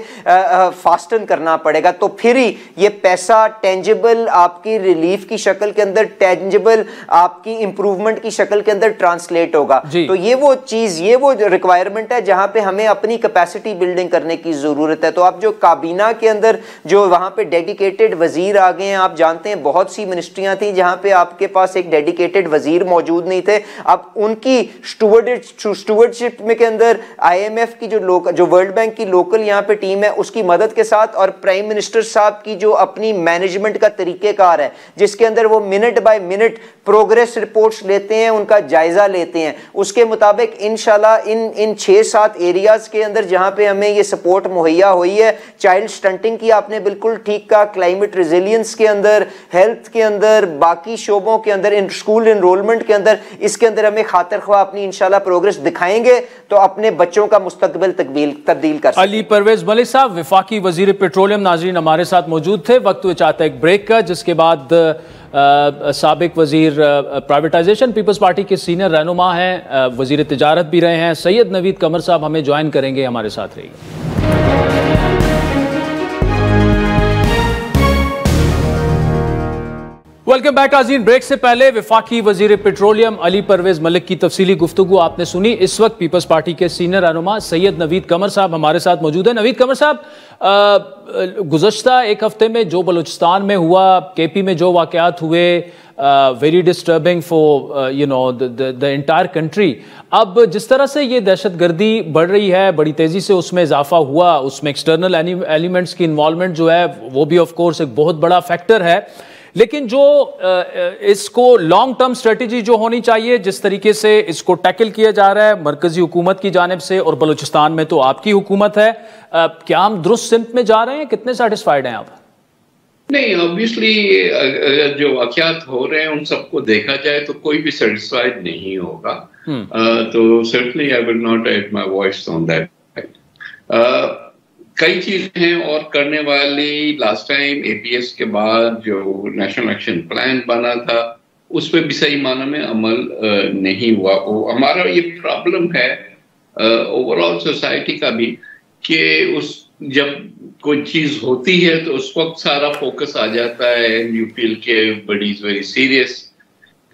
[SPEAKER 6] फास्टन करना पड़ेगा। तो फिर ही ये पैसा टेंजिबल आपकी रिलीफ की शक्ल के अंदर, टेंजिबल आपकी इंप्रूवमेंट की शक्ल के अंदर ट्रांसलेट होगा। तो ये वो चीज, ये वो रिक्वायरमेंट है जहां पे हमें अपनी कैपेसिटी बिल्डिंग करने की जरूरत है। तो आप जो काबीना के अंदर जो वहां पे डेडिकेटेड वजीर आ गए हैं, आप जानते हैं बहुत सी मिनिस्ट्रियां थी जहां पे आपके पास एक डेडिकेटेड वजीर मौजूद नहीं थे। अब उनकी स्टूवर्डशिप में के अंदर IMF की जो वर्ल्ड बैंक की लोकल यहाँ पे टीम है उसकी मदद के साथ, और प्राइम मिनिस्टर साहब की जो अपनी मैनेजमेंट का तरीकेकार है, जिसके अंदर वो minute by minute progress reports लेते हैं, उनका जायजा लेते हैं, उसके मुताबिक इंशाल्लाह इन 6-7 एरियाज के अंदर जहां पे हमें ये सपोर्ट मुहैया हुई है, चाइल्ड स्टंटिंग की आपने बिल्कुल ठीक कहा, क्लाइमेट रेजिलियंस के अंदर, हेल्थ के अंदर, बाकी शोबों के अंदर, स्कूल एनरोलमेंट के अंदर, इसके अंदर हमें खातिर ख्वाह अपनी इंशाल्लाह प्रोग्रेस दिखाएंगे तो अपने बच्चों का मुस्तकबिल तब्दील कर सकते।
[SPEAKER 1] अली परवेज मलिक साहब, वफाकी वजीर पेट्रोलियम, नाजरीन हमारे साथ मौजूद थे। वक्त हुए चाहता है एक ब्रेक का, जिसके बाद साबिक वजीर प्राइवेटाइजेशन पीपल्स पार्टी के सीनियर रहनुमा हैं, वजीर तिजारत भी रहे हैं, सैयद नवीद कमर साहब हमें ज्वाइन करेंगे। हमारे साथ रहिए। वेलकम बैक नाज़रीन। ब्रेक से पहले वफाकी वजीर पेट्रोलियम अली परवेज मलिक की तफसीली गुफ्तगू आपने सुनी। इस वक्त पीपल्स पार्टी के सीनियर रहनुमा सैयद नवीद कमर साहब हमारे साथ मौजूद हैं। नवीद कमर साहब, गुज़श्ता एक हफ्ते में जो बलूचिस्तान में हुआ, KP में जो वाक़यात हुए, very disturbing for the entire country. अब जिस तरह से ये दहशतगर्दी बढ़ रही है, बड़ी तेज़ी से उसमें इजाफा हुआ, उसमें एक्सटर्नल एलिमेंट्स की इन्वॉल्वमेंट जो है वो भी ऑफ कोर्स एक बहुत बड़ा फैक्टर है, लेकिन जो इसको लॉन्ग टर्म स्ट्रेटेजी जो होनी चाहिए, जिस तरीके से इसको टैकल किया जा रहा है मरकजी हुकूमत की जानिब से, और बलूचिस्तान में तो आपकी हुकूमत है, क्या हम दुरुस्त सिमत में जा रहे हैं? कितने सेटिस्फाइड हैं आप?
[SPEAKER 7] नहीं, ऑब्वियसली अगर जो वाक़यात हो रहे हैं उन सबको देखा जाए तो कोई भी सेटिस्फाइड नहीं होगा। तो certainly I will not add my voice on that. कई चीजें हैं और करने वाली। लास्ट टाइम APS के बाद जो नेशनल एक्शन प्लान बना था उस पर भी सही मानों में अमल नहीं हुआ। हमारा ये प्रॉब्लम है ओवरऑल सोसाइटी का भी कि जब कोई चीज होती है तो उस वक्त सारा फोकस आ जाता है एंड यू फील के बड़ी इज वेरी सीरियस,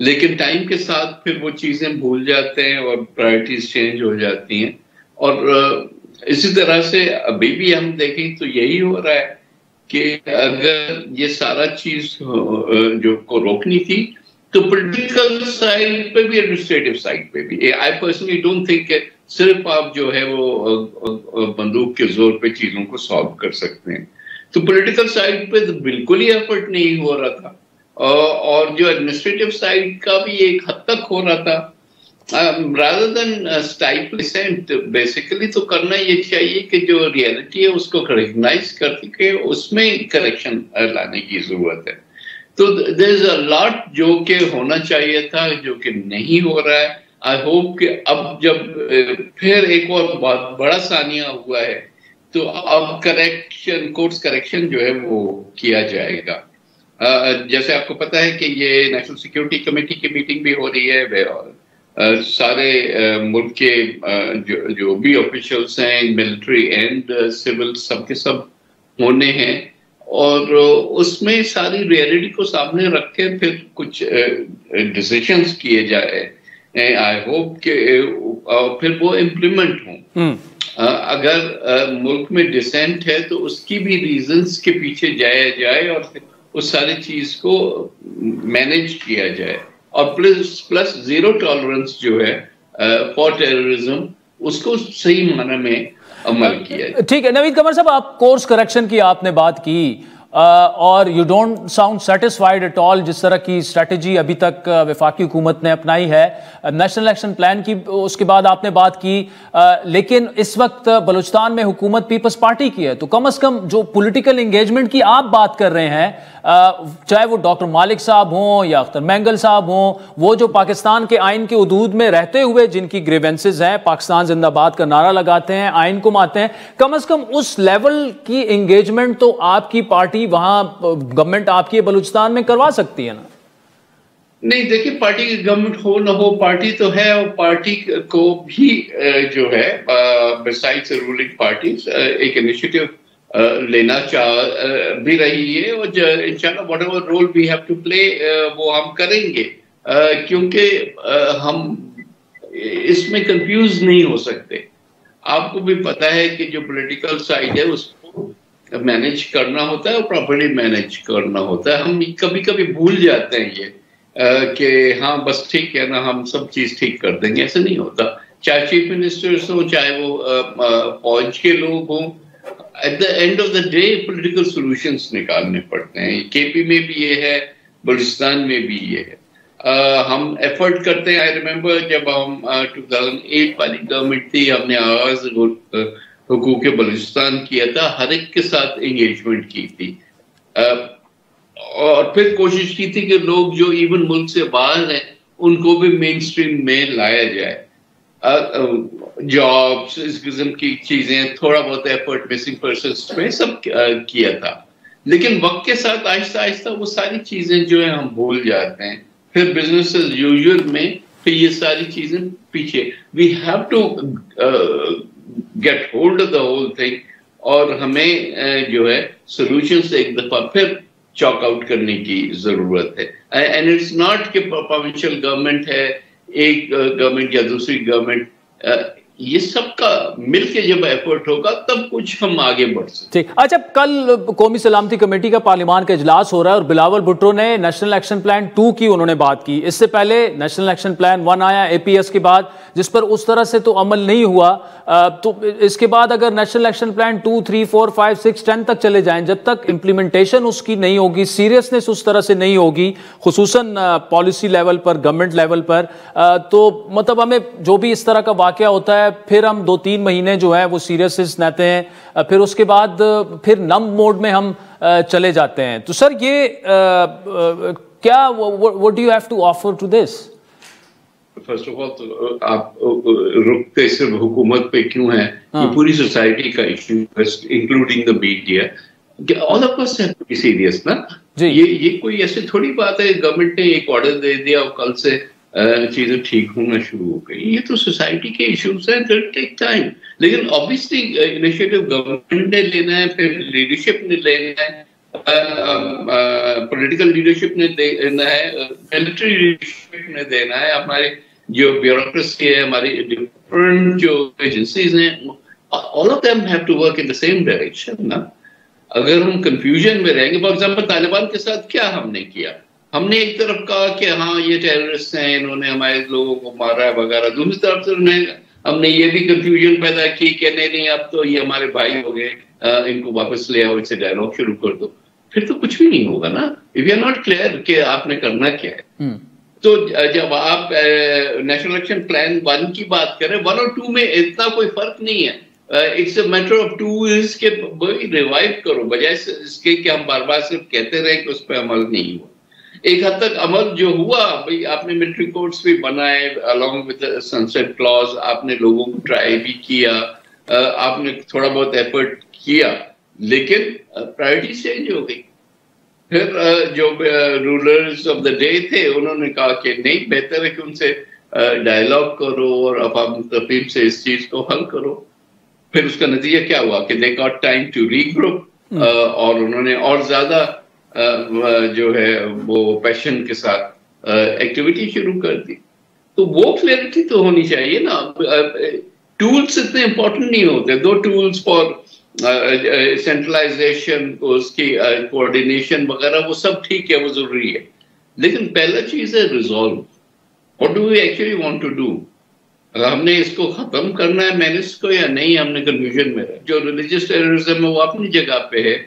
[SPEAKER 7] लेकिन टाइम के साथ फिर वो चीजें भूल जाते हैं और प्रायोरिटीज चेंज हो जाती हैं। और इसी तरह से अभी भी हम देखें तो यही हो रहा है कि अगर ये सारा चीज जो को रोकनी थी तो पॉलिटिकल साइड पे भी, एडमिनिस्ट्रेटिव साइड पे भी, आई पर्सनली डोंट थिंक सिर्फ आप जो है वो बंदूक के जोर पे चीजों को सॉल्व कर सकते हैं। तो पॉलिटिकल साइड पे तो बिल्कुल ही एफर्ट नहीं हो रहा था, और जो एडमिनिस्ट्रेटिव साइड का भी एक हद तक हो रहा था। rather than stifle dissent, basically तो करना ये चाहिए कि जो रियलिटी है उसको रिकग्नाइज करके उसमें करेक्शन लाने की जरूरत है। तो देयर इज अ लॉट जो कि होना चाहिए था जो कि नहीं हो रहा है। आई होप कि अब जब फिर एक और बहुत बड़ा सानिया हुआ है तो अब करेक्शन, कोर्स करेक्शन जो है वो किया जाएगा। जैसे आपको पता है कि ये नेशनल सिक्योरिटी कमेटी की मीटिंग भी हो रही है, सारे मुल्क के जो भी ऑफिशियल्स हैं, मिलिट्री एंड सिविल, सबके सब होने हैं, और उसमें सारी रियलिटी को सामने रख के फिर कुछ डिसीजंस किए जाए। आई होप के फिर वो इम्प्लीमेंट हों। अगर मुल्क में डिसेंट है तो उसकी भी रीजंस के पीछे जाया जाए और उस सारी चीज को मैनेज किया जाए, और प्लस जीरो टॉलरेंस जो है फॉर टेररिज्म, उसको सही माना में अमल किया जाए।
[SPEAKER 1] ठीक है नवीद कमर साहब, आप कोर्स करेक्शन की आपने बात की, और you don't sound satisfied at all जिस तरह की स्ट्रेटजी अभी तक वफाकी हुकूमत ने अपनाई है नेशनल एक्शन प्लान की। उसके बाद आपने बात की, लेकिन इस वक्त बलूचिस्तान में हुकूमत पीपल्स पार्टी की है, तो कम से कम जो पॉलिटिकल एंगेजमेंट की आप बात कर रहे हैं, चाहे वो डॉक्टर मालिक साहब हों या अख्तर मैंगल साहब हों, वो जो पाकिस्तान के आइन के हदूद में रहते हुए जिनकी ग्रीवेंसेज हैं, पाकिस्तान जिंदाबाद का नारा लगाते हैं, आइन को मानते हैं, कम से कम उस लेवल की एंगेजमेंट तो आपकी पार्टी वहां गवर्नमेंट आपकी बलूचिस्तान में करवा सकती है ना?
[SPEAKER 7] नहीं, देखिए, पार्टी की गवर्नमेंट हो ना हो, पार्टी तो है, और पार्टी को भी जो है बिसाइड्स रूलिंग पार्टीज एक इनिशिएटिव लेना चाह भी रही है, और इंशाल्लाह whatever role we have to play वो हम करेंगे, क्योंकि हम इसमें कंफ्यूज नहीं हो सकते। आपको भी पता है कि जो पॉलिटिकल साइड है उसको मैनेज करना होता है और प्रॉपर्ली मैनेज करना होता है। हम कभी कभी भूल जाते हैं ये कि हाँ बस ठीक है ना, हम सब चीज ठीक कर देंगे, ऐसा नहीं होता। चाहे चीफ मिनिस्टर्स हो, चाहे वो फौज के लोग हों, at the end of the day political solutions निकालने पड़ते हैं। केपी में भी ये है, बलूचिस्तान में भी ये है। हम एफर्ट करते हैं। आई रिमेम्बर जब हम 2008 वाली गवर्नमेंट थी, हमने आगाज हुकूक बलूचिस्तान किया था, हर एक के साथ एंगेजमेंट की थी, और फिर कोशिश की थी कि लोग जो इवन मुल्क से बाहर हैं उनको भी मेन स्ट्रीम में लाया जाए। जॉब्स, इस किस्म की चीजें, थोड़ा बहुत एफर्ट मिसिंग पर्सन्स में सब किया था, लेकिन वक्त के साथ आहिस्ता आहिस्ता वो सारी चीजें जो है हम भूल जाते हैं। फिर बिजनेस एज यूजुअल में फिर ये सारी चीजें पीछे। We have to get hold of the whole thing, और हमें जो है सोल्यूशन से एक दफा फिर चॉक आउट करने की जरूरत है। एंड इट्स नॉट कि प्रोविंशियल गवर्नमेंट है, एक गवर्नमेंट या दूसरी गवर्नमेंट, ये सबका मिलके जब एफर्ट होगा तब कुछ हम आगे बढ़ सकते।
[SPEAKER 1] ठीक। अच्छा, कल कौमी सलामती कमेटी का पार्लियामान का इजलास हो रहा है और बिलावल भुट्टो ने नेशनल एक्शन प्लान 2 की उन्होंने बात की। इससे पहले नेशनल एक्शन प्लान 1 आया एपीएस के बाद, जिस पर उस तरह से तो अमल नहीं हुआ। तो इसके बाद अगर नेशनल एक्शन प्लान 2, 3, 4, 5, 6, 10 तक चले जाएं, जब तक इम्प्लीमेंटेशन उसकी नहीं होगी, सीरियसनेस उस तरह से नहीं होगी, खुसूसन पॉलिसी लेवल पर, गवर्नमेंट लेवल पर, तो मतलब हमें जो भी इस तरह का वाकया होता है फिर हम 2-3 महीने जो है वो सीरियसनेस लेते हैं, फिर उसके बाद फिर नम मोड में हम चले जाते हैं। तो सर ये क्या, what do you have to offer to this?
[SPEAKER 7] First of all तो आप रुकते सिर्फ हुकूमत पे क्यों है, ये पूरी सोसाइटी का इशू है, including the media. All of us have to be serious ना। ये कोई ऐसे थोड़ी बात है गवर्नमेंट ने एक ऑर्डर दे दिया और कल से चीजें ठीक होना शुरू हो गई। ये तो सोसाइटी के इश्यूज हैं, दैट टेक टाइम। लेकिन ऑब्वियसली इनिशिएटिव गवर्नमेंट ने लेना है, फिर लीडरशिप ने लेना है, पॉलिटिकल लीडरशिप ने देना है, मिलिट्री लीडरशिप ने देना है, हमारे जो ब्यूरोक्रेसी है, हमारी डिफरेंट जो एजेंसीज हैं, all of them have to work in the same direction ना। अगर हम कंफ्यूजन में रहेंगे, फॉर एग्जाम्पल तालिबान के साथ क्या हमने किया, हमने एक तरफ कहा कि हाँ ये टेररिस्ट हैं, इन्होंने हमारे लोगों को मारा है वगैरह, दूसरी तरफ से उन्हें हमने ये भी कंफ्यूजन पैदा की कि नहीं अब तो ये हमारे भाई हो गए, इनको वापस ले आओ, इससे डायलॉग शुरू कर दो, फिर तो कुछ भी नहीं होगा ना। If you are not clear कि आपने करना क्या है। तो जब आप नेशनल इलेक्शन प्लान 1 की बात करें, 1 और 2 में इतना कोई फर्क नहीं है। It's a matter of tools के रिवाइव करो, बजाय इसके कि हम बार बार सिर्फ कहते रहे कि उस पर अमल नहीं हुआ। एक हद तक अमल जो हुआ, भाई आपने मिलिट्री कोर्ट्स भी बनाए अलॉन्ग विद सनसेट क्लॉज, आपने लोगों को ट्राई भी किया, आपने थोड़ा बहुत एफर्ट किया, लेकिन प्रायोरिटी चेंज हो गई। फिर जो रूलर्स ऑफ द डे थे उन्होंने कहा कि नहीं, बेहतर है कि उनसे डायलॉग करो और अवाम तफहीम से इस चीज को हल करो। फिर उसका नतीजा क्या हुआ कि they got time to regroup और उन्होंने और ज्यादा जो है वो पैशन के साथ एक्टिविटी शुरू कर दी। तो वो क्लैरिटी तो होनी चाहिए ना। टूल्स इतने इंपॉर्टेंट नहीं होते। 2 टूल्स फॉर सेंट्रलाइजेशन, उसकी कोऑर्डिनेशन वगैरह, वो सब ठीक है, वो जरूरी है, लेकिन पहला चीज है resolve. What do we actually want to do? हमने इसको खत्म करना है मेनेस को या नहीं, हमने कंफ्यूजन में रहे। जो रिलीजियस टेररिज्म है वो अपनी जगह पे है,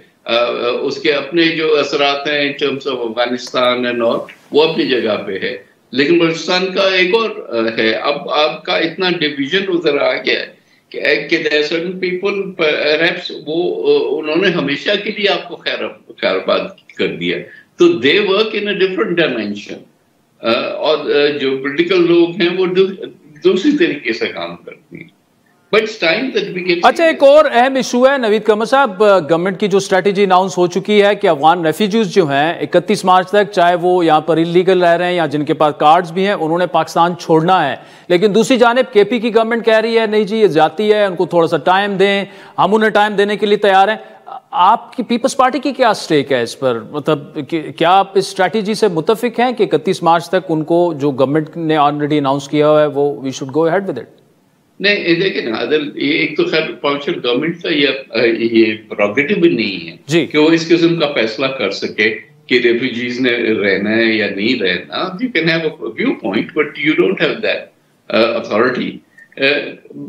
[SPEAKER 7] उसके अपने जो असरात हैं in terms of Afghanistan and all, वो अपनी जगह पे है, लेकिन बलूचिस्तान का एक और है। अब आपका इतना डिवीजन उधर आ गया है कि सर्टेन पीपल परहैप्स वो उन्होंने हमेशा के लिए आपको खैरबाद कर दिया, तो they work in a different dimension, और जो पॉलिटिकल लोग हैं वो दूसरी तरीके से काम करते हैं।
[SPEAKER 1] अच्छा, एक और अहम इशू है नवीद कमर साहब, गवर्नमेंट की जो स्ट्रेटेजी अनाउंस हो चुकी है कि अफगान रेफ्यूजीज जो हैं 31 मार्च तक, चाहे वो यहाँ पर इलीगल रह रहे हैं या जिनके पास कार्ड्स भी हैं, उन्होंने पाकिस्तान छोड़ना है। लेकिन दूसरी जानिब केपी की गवर्नमेंट कह रही है नहीं जी ये जाती है, उनको थोड़ा सा टाइम दें, हम उन्हें टाइम देने के लिए तैयार हैं। आपकी पीपल्स पार्टी की क्या स्टेक है इस पर? मतलब क्या आप इस स्ट्रेटेजी से मुत्तफिक हैं कि 31 मार्च तक उनको जो गवर्नमेंट ने ऑलरेडी अनाउंस किया हुआ है वो we should go ahead with it?
[SPEAKER 7] नहीं, देखिए ना, ये एक तो खैर प्रोविंशियल गवर्नमेंट का ये प्रोगेटिव भी नहीं है कि वो इस किस्म का फैसला कर सके कि रेफ्यूजीज ने रहना है या नहीं रहना। You can have a view point but you don't have that authority.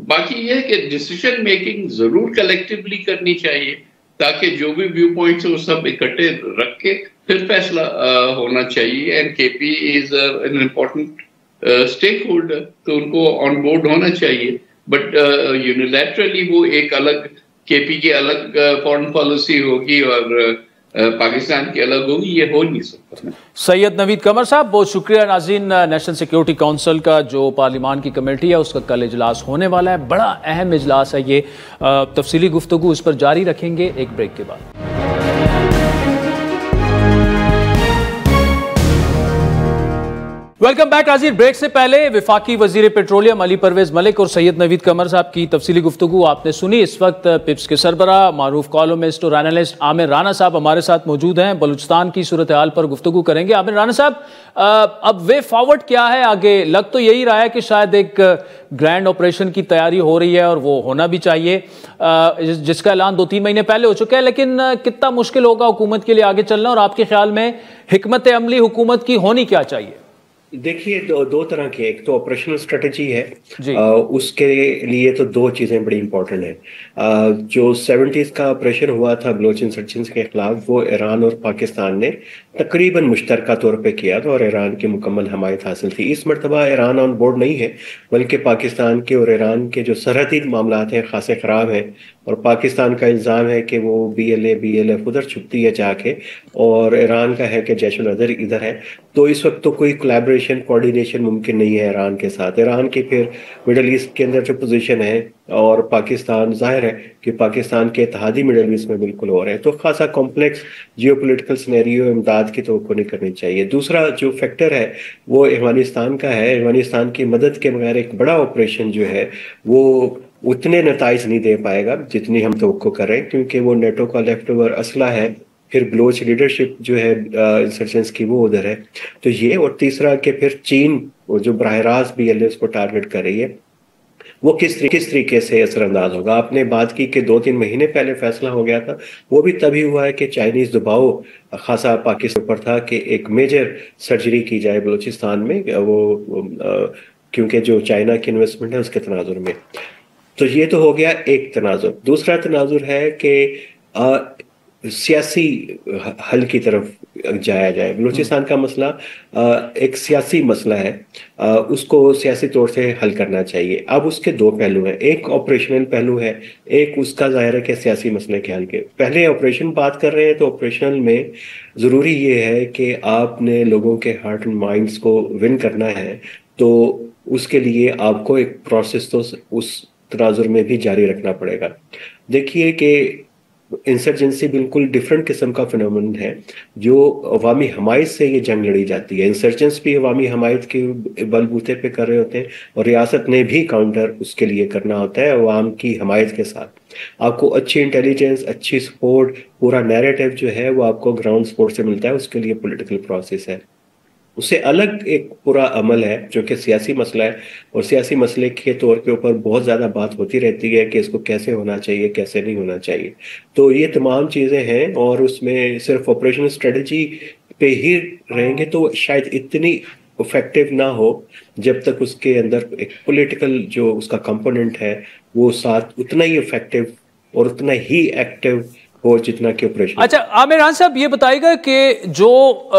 [SPEAKER 7] बाकी ये है कि डिसीजन मेकिंग जरूर कलेक्टिवली करनी चाहिए, ताकि जो भी व्यू पॉइंट्स वो सब इकट्ठे रख के फिर फैसला होना चाहिए। And KP is an important stakeholder, तो उनको ऑन बोर्ड होना चाहिए, बट यूनिलैटरली वो एक अलग केपी की अलग फॉरेन पॉलिसी होगी और पाकिस्तान की अलग होगी, ये हो नहीं सकता।
[SPEAKER 1] सैयद नवीद कमर साहब, बहुत शुक्रिया। नाज़रीन, नेशनल सिक्योरिटी काउंसिल का जो पार्लिमान की कमेटी है उसका कल इजलास होने वाला है, बड़ा अहम इजलास है ये। तफसीली गुफ्तगू इस पर जारी रखेंगे एक ब्रेक के बाद। वेलकम बैक नाज़रीन। ब्रेक से पहले विफाकी वजीर पेट्रोलियम अली परवेज मलिक और सैयद नवीद कमर साहब की तफसीली गुफ्तगू आपने सुनी। इस वक्त पिप्स के सरबरा मारूफ कॉलमिस्ट और एनालिस्ट आमिर राना साहब हमारे साथ मौजूद हैं। बलूचिस्तान की सूरत हाल पर गुफ्तगू करेंगे। आमिर राना साहब, अब वे फॉरवर्ड क्या है आगे? लग तो यही रहा है कि शायद एक ग्रैंड ऑपरेशन की तैयारी हो रही है और वो होना भी चाहिए, जिसका ऐलान 2-3 महीने पहले हो चुका है, लेकिन कितना मुश्किल होगा हुकूमत के लिए आगे चलना, और आपके ख्याल में हिकमत अमली हुकूमत की होनी क्या चाहिए?
[SPEAKER 8] देखिए, दो तरह के, एक तो ऑपरेशनल स्ट्रेटजी है, उसके लिए तो 2 चीजें बड़ी इंपॉर्टेंट है। जो 70s का ऑपरेशन हुआ था बलोच इंसर्जेंट्स के खिलाफ, वो ईरान और पाकिस्तान ने तकरीबन मुश्तरका तौर पे किया था और ईरान की मुकम्मल हमायत हासिल थी। इस मरतबा ईरान ऑन बोर्ड नहीं है, बल्कि पाकिस्तान के और ईरान के जो सरहदी मामला हैं खासे ख़राब हैं, और पाकिस्तान का इल्ज़ाम है कि वो BLF उधर छुपती है जाके, और ईरान का है कि जैश अदर इधर है। तो इस वक्त तो कोई कोलैबोरेशन कोऑर्डिनेशन मुमकिन नहीं है ईरान के साथ। ईरान की फिर मिडल ईस्ट के अंदर जो पोजीशन है, और पाकिस्तान, जाहिर है कि पाकिस्तान के इत्तेहादी मिडल ईस्ट में बिल्कुल हो रहे हैं, तो खासा कॉम्प्लेक्स जियोपॉलिटिकल सिनेरियो इमदाद की तवक्को नहीं करनी चाहिए। दूसरा जो फैक्टर है वो अफगानिस्तान का है। अफगानिस्तान की मदद के बगैर एक बड़ा ऑपरेशन जो है वो उतने नताइज नहीं दे पाएगा जितनी हम तवक्को कर रहे हैं, क्योंकि वो नेटो का लेफ्ट ओवर असला है, फिर बलोच लीडरशिप जो है इंसर्जेंट्स की वो उधर है, तो ये, और तीसरा कि फिर चीन जो बराह रास्त BLF को टारगेट कर रही है, वो किस तरीके से असरअंदाज होगा। आपने बात की कि 2-3 महीने पहले फैसला हो गया था, वो भी तभी हुआ है कि चाइनीज दबाव खासा पाकिस्तान पर था कि एक मेजर सर्जरी की जाए बलूचिस्तान में, वो क्योंकि जो चाइना की इन्वेस्टमेंट है उसके तनाजुर में। तो ये तो हो गया एक तनाजुर। दूसरा तनाजुर है कि सियासी हल की तरफ जाया जाए। बलूचिस्तान का मसला एक सियासी मसला है, उसको सियासी तौर से हल करना चाहिए। अब उसके दो पहलू हैं, एक ऑपरेशनल पहलू है, एक उसका जाहिर है कि सियासी मसले के हल के। पहले ऑपरेशन बात कर रहे हैं तो ऑपरेशनल में ज़रूरी ये है कि आपने लोगों के हार्ट एंड माइंड्स को विन करना है, तो उसके लिए आपको एक प्रोसेस तो उस तनाजुर में भी जारी रखना पड़ेगा। देखिए कि इंसर्जेंसी बिल्कुल डिफरेंट किस्म का फिनोमेनन है। जो अवामी हमायत से ये जंग लड़ी जाती है, इंसर्जेंस भी अवामी हमायत के बलबूते पे कर रहे होते हैं और रियासत ने भी काउंटर उसके लिए करना होता है अवाम की हमायत के साथ। आपको अच्छी इंटेलिजेंस, अच्छी सपोर्ट, पूरा नैरेटिव जो है वो आपको ग्राउंड सपोर्ट से मिलता है, उसके लिए पॉलिटिकल प्रोसेस है। उससे अलग एक पूरा अमल है जो कि सियासी मसला है, और सियासी मसले के तौर के ऊपर बहुत ज़्यादा बात होती रहती है कि इसको कैसे होना चाहिए, कैसे नहीं होना चाहिए। तो ये तमाम चीज़ें हैं, और उसमें सिर्फ ऑपरेशनल स्ट्रेटजी पे ही रहेंगे तो शायद इतनी इफेक्टिव ना हो जब तक उसके अंदर एक पॉलिटिकल जो उसका कंपोनेंट है वो साथ उतना ही इफेक्टिव और उतना ही एक्टिव हो जितना कि ऑपरेशन।
[SPEAKER 1] अच्छा आमिर खान साहब, ये बताइएगा कि जो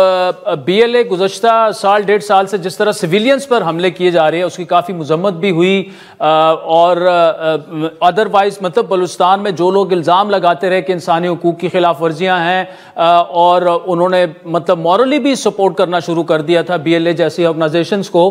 [SPEAKER 1] बीएलए गुज़श्ता साल डेढ़ साल से जिस तरह सिविलियंस पर हमले किए जा रहे हैं उसकी काफ़ी मजम्मत भी हुई, और अदरवाइज मतलब बलूचिस्तान में जो लोग इल्ज़ाम लगाते रहे कि इंसानी हुकूक की खिलाफ वर्जियाँ हैं, और उन्होंने मतलब मॉरली भी सपोर्ट करना शुरू कर दिया था बीएलए जैसी ऑर्गेनाइजेशंस को,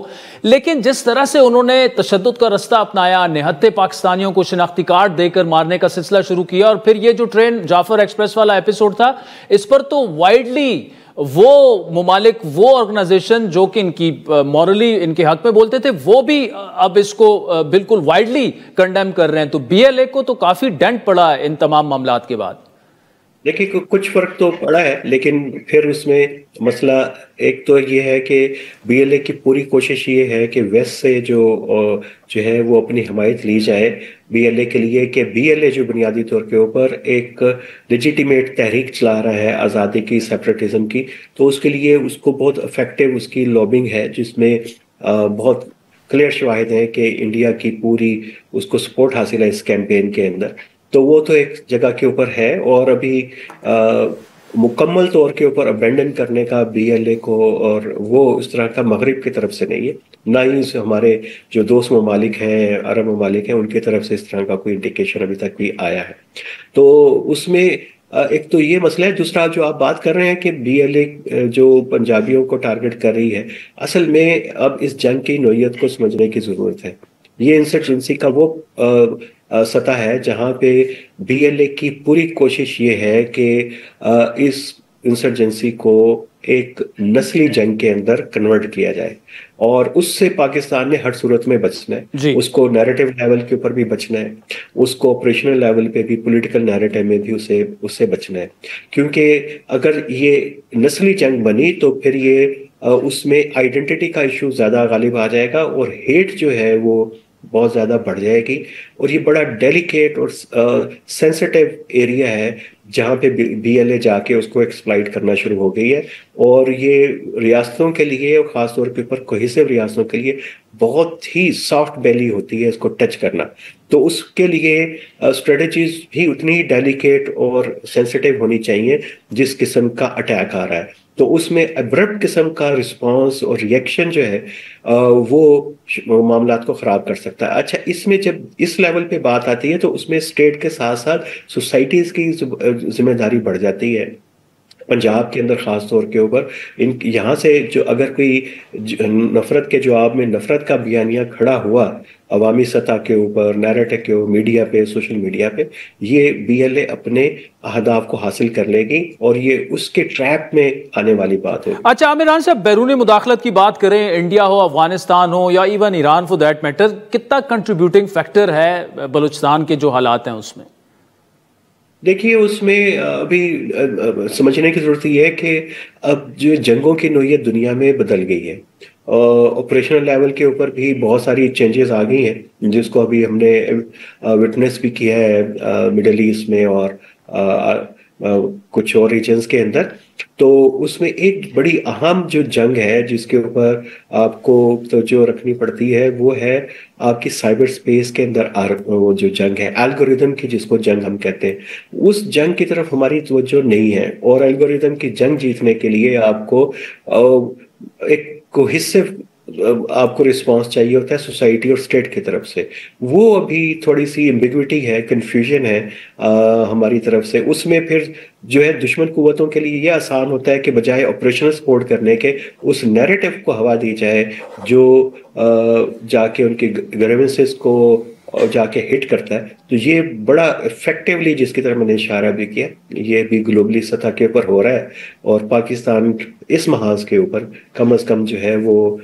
[SPEAKER 1] लेकिन जिस तरह से उन्होंने तशद्दुद का रास्ता अपनाया, निहत्ते पाकिस्तानियों को शिनाख्ती कार्ड देकर मारने का सिलसिला शुरू किया, और फिर ये जो ट्रेन जाफर एक्सप्रेस वाला एपिसोड था, इस पर तो वाइडली वो मुमालिक, वो ऑर्गेनाइजेशन जो कि इनकी मॉरली इनके हक में बोलते थे, वो भी अब इसको बिल्कुल वाइडली कंडेम कर रहे हैं। तो बीएलए को तो काफी डेंट पड़ा इन तमाम मामलात के बाद।
[SPEAKER 8] देखिए कुछ फर्क तो पड़ा है, लेकिन फिर उसमें मसला एक तो ये है कि बीएलए की पूरी कोशिश ये है कि वेस्ट से जो है वो अपनी हमायत ली जाए बीएलए के लिए, कि बीएलए जो बुनियादी तौर के ऊपर एक लेजिटिमेट तहरीक चला रहा है आज़ादी की, सेपरेटिज्म की, तो उसके लिए उसको बहुत इफेक्टिव उसकी लॉबिंग है, जिसमें बहुत क्लियर शवाहिद है कि इंडिया की पूरी उसको सपोर्ट हासिल है इस कैंपेन के अंदर। तो वो तो एक जगह के ऊपर है, और अभी मुकम्मल तौर के ऊपर अबेंडन करने का बीएलए को, और वो इस तरह का मगरिब की तरफ से नहीं है, ना ही हमारे जो दोस्त ममालिक हैं, अरब ममालिक हैं, उनकी तरफ से इस तरह का कोई इंडिकेशन अभी तक भी आया है। तो उसमें एक तो ये मसला है। दूसरा जो आप बात कर रहे हैं कि बीएलए जो पंजाबियों को टारगेट कर रही है, असल में अब इस जंग की नोयत को समझने की जरूरत है। ये इंसर्जेंसी का वो सतह है जहां पे बीएलए की पूरी कोशिश ये है कि इस इंसर्जेंसी को एक नस्ली जंग के अंदर कन्वर्ट किया जाए, और उससे पाकिस्तान ने हर सूरत में बचना है। उसको नैरेटिव लेवल के ऊपर भी बचना है, उसको ऑपरेशनल लेवल पे भी, पॉलिटिकल नैरेटिव में भी उससे बचना है। क्योंकि अगर ये नस्ली जंग बनी तो फिर ये उसमें आइडेंटिटी का इशू ज्यादा गालिब आ जाएगा, और हेट जो है वो बहुत ज़्यादा बढ़ जाएगी। और ये बड़ा डेलिकेट और सेंसिटिव एरिया है जहाँ पे बीएलए जाके उसको एक्सप्लॉइट करना शुरू हो गई है, और ये रियासतों के लिए, और ख़ासतौर के ऊपर कोहेसिव रियासतों के लिए बहुत ही सॉफ्ट बेली होती है इसको टच करना। तो उसके लिए स्ट्रेटजीज भी उतनी ही डेलिकेट और सेंसिटिव होनी चाहिए जिस किस्म का अटैक आ रहा है। तो उसमें अब्रप्ट किस्म का रिस्पांस और रिएक्शन जो है वो मामलात को ख़राब कर सकता है। अच्छा, इसमें जब इस लेवल पे बात आती है तो उसमें स्टेट के साथ साथ सोसाइटीज़ की जिम्मेदारी बढ़ जाती है। पंजाब के अंदर ख़ास तौर के ऊपर यहाँ से जो अगर कोई नफ़रत के जवाब में नफ़रत का बयानिया खड़ा हुआ अवामी सतह के ऊपर, नैरेटिव के ऊपर, मीडिया पे, सोशल मीडिया पे, ये बीएलए अपने अहदाफ को हासिल कर लेगी और ये उसके ट्रैप में आने वाली बात है।
[SPEAKER 1] अच्छा आमिर खान साहब, बैरूनी मुदाखलत की बात करें, इंडिया हो, अफगानिस्तान हो, या even Iran for that matter, कितना कंट्रीब्यूटिंग फैक्टर है बलूचिस्तान के जो हालात हैं उसमें?
[SPEAKER 8] देखिए, उसमें अभी समझने की जरूरत यह है कि अब जो जंगों की नोयत दुनिया में बदल गई है, ऑपरेशनल लेवल के ऊपर भी बहुत सारी चेंजेस आ गई हैं, जिसको अभी हमने विटनेस भी किया है मिडल ईस्ट में और कुछ और रीजन्स के अंदर। तो उसमें एक बड़ी अहम जो जंग है जिसके ऊपर आपको तो जो रखनी पड़ती है वो है आपकी साइबर स्पेस के अंदर वो जो जंग है एल्गोरिदम की, जिसको जंग हम कहते हैं, उस जंग की तरफ हमारी तवज्जो नहीं है। और एल्गोरिदम की जंग जीतने के लिए आपको एक कोहेसिव आपको रिस्पांस चाहिए होता है सोसाइटी और स्टेट की तरफ से। वो अभी थोड़ी सी एम्बिग्विटी है, कंफ्यूजन है हमारी तरफ से। उसमें फिर जो है दुश्मन कुव्वतों के लिए ये आसान होता है कि बजाय ऑपरेशनल सपोर्ट करने के उस नैरेटिव को हवा दी जाए जो जाके उनके ग्रीवेंसेस को जाके हिट करता है। तो ये बड़ा इफेक्टिवली, जिसकी तरफ मैंने इशारा भी किया, ये भी ग्लोबली सतह के ऊपर हो रहा है। और पाकिस्तान इस महाज के ऊपर कम से कम जो है वो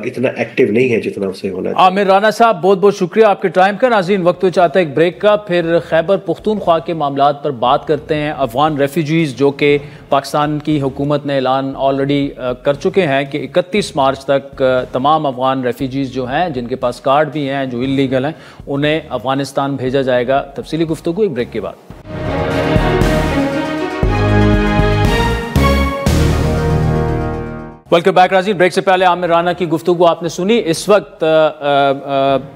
[SPEAKER 8] इतना एक्टिव नहीं है जितना उसे होना चाहिए।
[SPEAKER 1] आमिर राना साहब, बहुत बहुत शुक्रिया आपके टाइम का। नाज़रीन, वक्त तो चाहता है एक ब्रेक का, फिर खैबर पुख्तूनख्वा के मामलात पर बात करते हैं। अफगान रेफ्यूजीज़ जो कि पाकिस्तान की हुकूमत ने ऐलान ऑलरेडी कर चुके हैं कि 31 मार्च तक तमाम अफगान रेफ्यूजीज़ जो हैं, जिनके पास कार्ड भी हैं, जो इलीगल हैं, उन्हें अफगानिस्तान भेजा जाएगा। तफसीली गुफ्तगू एक ब्रेक के बाद। वेलकम बैक नाज़रीन। ब्रेक से पहले आमिर राना की गुफ्तगू आपने सुनी। इस वक्त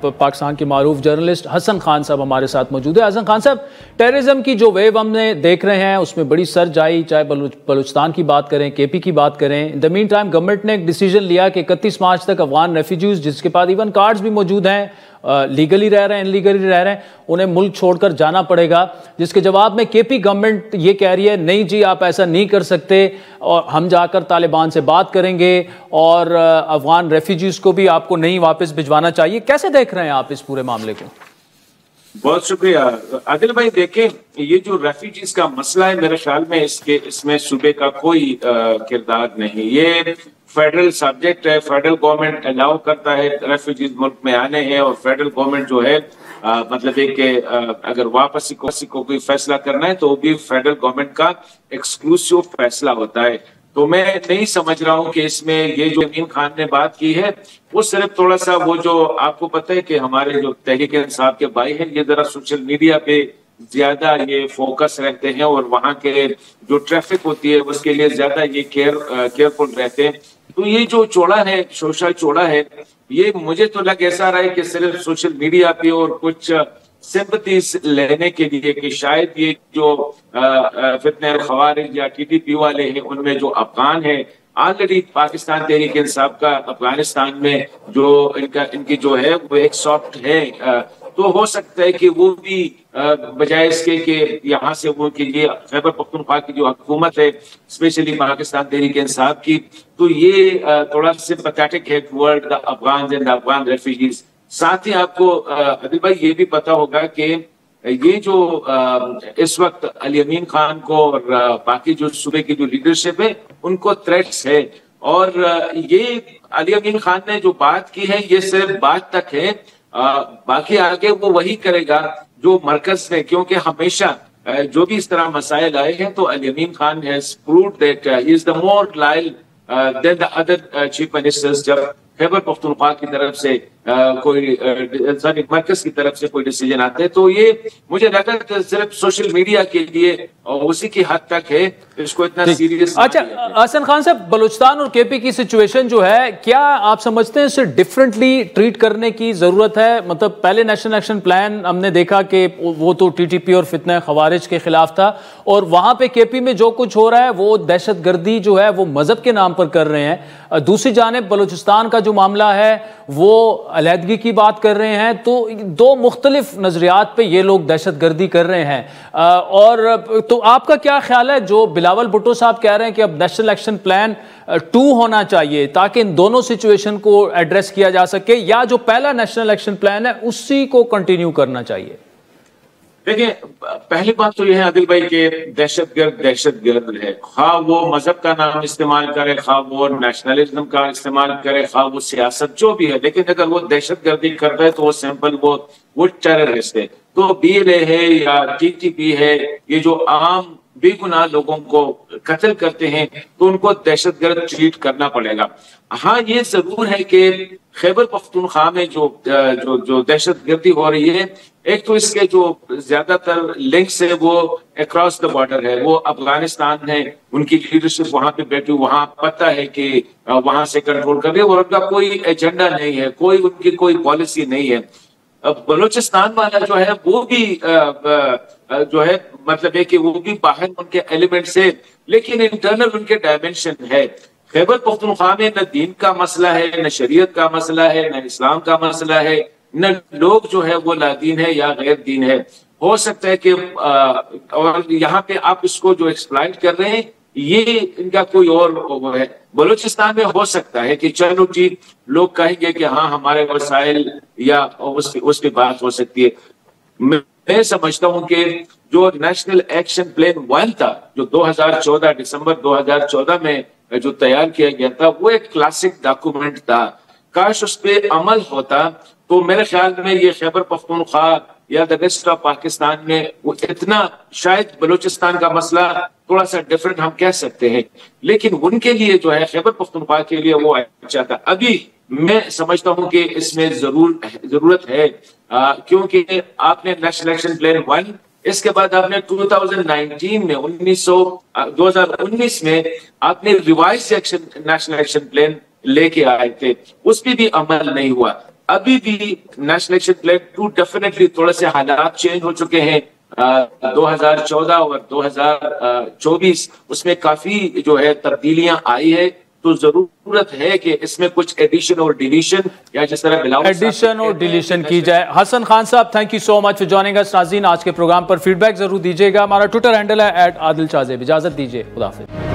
[SPEAKER 1] पाकिस्तान के मारूफ जर्नलिस्ट हसन खान साहब हमारे साथ मौजूद है। हसन खान साहब, टेररिज्म की जो वेव हमने देख रहे हैं उसमें बड़ी सर्ज आई, चाहे बलूचिस्तान की बात करें, केपी की बात करें। In the mean time government ने एक डिसीजन लिया कि 31 मार्च तक अफगान रेफ्यूजीज जिसके पास इवन कार्ड्स भी मौजूद हैं, लीगली रह रहे हैं, इनलीगली रह रहे हैं, उन्हें मुल्क छोड़कर जाना पड़ेगा। जिसके जवाब में केपी गवर्नमेंट ये कह रही है, नहीं जी आप ऐसा नहीं कर सकते, और हम जाकर तालिबान से बात करेंगे और अफगान रेफ्यूजीज को भी आपको नहीं वापस भिजवाना चाहिए। कैसे देख रहे हैं आप इस पूरे मामले को?
[SPEAKER 9] बहुत शुक्रिया आदिल भाई। देखें, ये जो रेफ्यूजीज का मसला है, मेरे ख्याल में इसमें सूबे का कोई किरदार नहीं। ये फेडरल सब्जेक्ट है। फेडरल गवर्नमेंट अलाउ करता है रेफ्यूजीज मुल्क में आने हैं, और फेडरल गवर्नमेंट जो है मतलब है कि अगर वापसी को कोई फैसला करना है तो वो भी फेडरल गवर्नमेंट का एक्सक्लूसिव फैसला होता है। तो मैं नहीं समझ रहा हूँ कि इसमें ये जो अमीन खान ने बात की है वो सिर्फ थोड़ा सा, वो जो आपको पता है कि हमारे जो तहरीक इंसाफ के भाई हैं, ये जरा सोशल मीडिया पे ज्यादा ये फोकस रहते हैं, और वहाँ के जो ट्रैफिक होती है उसके लिए ज्यादा ये केयरफुल रहते हैं। तो ये जो चौड़ा है, सोशल चौड़ा है, ये मुझे तो लग ऐसा रहा है कि सिर्फ सोशल मीडिया पे और कुछ सिंपैथीज लेने के लिए, कि शायद ये जो फितने खवारिज या टीटीपी वाले हैं उनमें जो अफगान है, ऑलरेडी पाकिस्तान तहरीक इंसाफ का अफगानिस्तान में जो इनकी जो है वो एक सॉफ्ट है, तो हो सकता है कि वो भी बजाय इसके कि यहाँ से वो के लिए खैबर पख्तूनख्वा की जो हुकूमत है, स्पेशली पाकिस्तान तहरीक इंसाफ की, तो ये थोड़ा सिंपैथेटिक है toward the Afghan and the Afghan refugees. साथ ही आपको आदिल भाई ये भी पता होगा कि ये जो इस वक्त अली अमीन खान को और बाकी जो सूबे की जो लीडरशिप है उनको थ्रेट्स है, और ये अली अमीन खान ने जो बात की है ये सिर्फ बात तक है, बाकी आगे वो वही करेगा जो मरकज में, क्योंकि हमेशा जो भी इस तरह मसाइल आए हैं तो Ali Amin Khan has proved that he is the more loyal than the other chief ministers. जब खैबर पख्तूनख्वा की तरफ से कोई मरकज की तरफ से कोई डिसीजन आता है तो ये मुझे लगा कि सिर्फ सोशल मीडिया के लिए और उसी की हद तक है, इसको इतना सीरियस।
[SPEAKER 1] अच्छा हसन खान साहब, बलूचिस्तान और केपी की सिचुएशन जो है, क्या आप समझते हैं इसे डिफरेंटली ट्रीट करने की जरूरत है? मतलब पहले नेशनल एक्शन प्लान हमने देखा कि वो तो टीटीपी और फितने खवारिज के खिलाफ था, और वहां पे केपी में जो कुछ हो रहा है वो दहशतगर्दी जो है वो मजहब के नाम पर कर रहे हैं। दूसरी जानिब बलूचिस्तान का जो मामला है वो अलहदगी की बात कर रहे हैं। तो दो मुख्तलिफ नजरियात पे ये लोग दहशतगर्दी कर रहे हैं। और तो आपका क्या ख्याल है, जो बिलावल भुट्टो साहब कह रहे हैं कि अब नेशनल एक्शन प्लान 2 होना चाहिए ताकि इन दोनों सिचुएशन को एड्रेस किया जा सके, या जो पहला नेशनल एक्शन प्लान है उसी को कंटिन्यू करना चाहिए?
[SPEAKER 9] देखिए, पहली बात तो यह है आदिल भाई के दहशतगर्द है, खा वो मजहब का नाम इस्तेमाल करे, खा वो नेशनलिज्म का इस्तेमाल करे, खा वो सियासत जो भी है, लेकिन अगर वो दहशतगर्दी कर रहा है तो वो सिंपल वो टेररिस्ट है। तो BLA है या TTP है, ये जो आम बेगुनाह लोगों को कत्ल करते हैं तो उनको दहशतगर्द ट्रीट करना पड़ेगा। हाँ, ये जरूर है कि खैबर पख्तूनख्वा में जो दहशतगर्दी हो रही है एक तो इसके जो ज्यादातर लिंक्स है वो अक्रॉस द बॉर्डर है, वो अफगानिस्तान है, उनकी लीडरशिप वहां पे बैठी, वहां पता है कि वहां से कंट्रोल कर रही है और उनका कोई एजेंडा नहीं है, उनकी कोई पॉलिसी नहीं है। अब बलूचिस्तान वाला जो है वो भी जो है मतलब है कि वो भी बाहर उनके एलिमेंट्स है, लेकिन इंटरनल उनके डायमेंशन है। खैबर पख्तूनख्वा में न दीन का मसला है, न शरीयत का मसला है, न इस्लाम का मसला है, न लोग जो है वो लादीन है या गैर दीन है। हो सकता है कि और यहाँ पे आप इसको जो एक्सप्लॉइट कर रहे हैं ये इनका कोई और वो है। बलूचिस्तान में हो सकता है कि चलो ठीक लोग कहेंगे कि हाँ हमारे वसाइल या उस पे बात हो सकती है। मैं समझता हूं कि जो नेशनल एक्शन प्लान 1 था जो 2014 दिसंबर 2014 में जो तैयार किया गया था वो एक क्लासिक डॉक्यूमेंट था। काश उस पर अमल होता तो मेरे ख्याल में ये खैबर पख्तूनख्वा या द रेस्ट ऑफ पाकिस्तान में वो इतना, शायद बलूचिस्तान का मसला थोड़ा सा डिफरेंट हम कह सकते हैं, लेकिन उनके लिए जो है खैबर पख्तूनख्वा के लिए वो अच्छा था। अभी मैं समझता हूं कि इसमें जरूरत है क्योंकि आपने नेशनल एक्शन प्लान 1, इसके बाद आपने 2019 में 2019 में आपने revise action national action plan लेके आए थे, उस पर भी अमल नहीं हुआ। अभी भी नेशनल एक्शन प्लान 2 डेफिनेटली थोड़े से हालात चेंज हो चुके हैं 2014 और 2024 उसमें काफी जो है तब्दीलियां आई है, तो जरूरत है कि इसमें कुछ एडिशन और डिलीशन या जिस तरह बिलावल
[SPEAKER 1] एडिशन और डिलीशन की जाए। हसन खान साहब thank you so much for joining us. नाज़रीन आज के प्रोग्राम पर फीडबैक जरूर दीजिएगा। हमारा ट्विटर हैंडल है @आदिल शाज़ेब। इजाजत दीजिए, खुदा हाफिज़।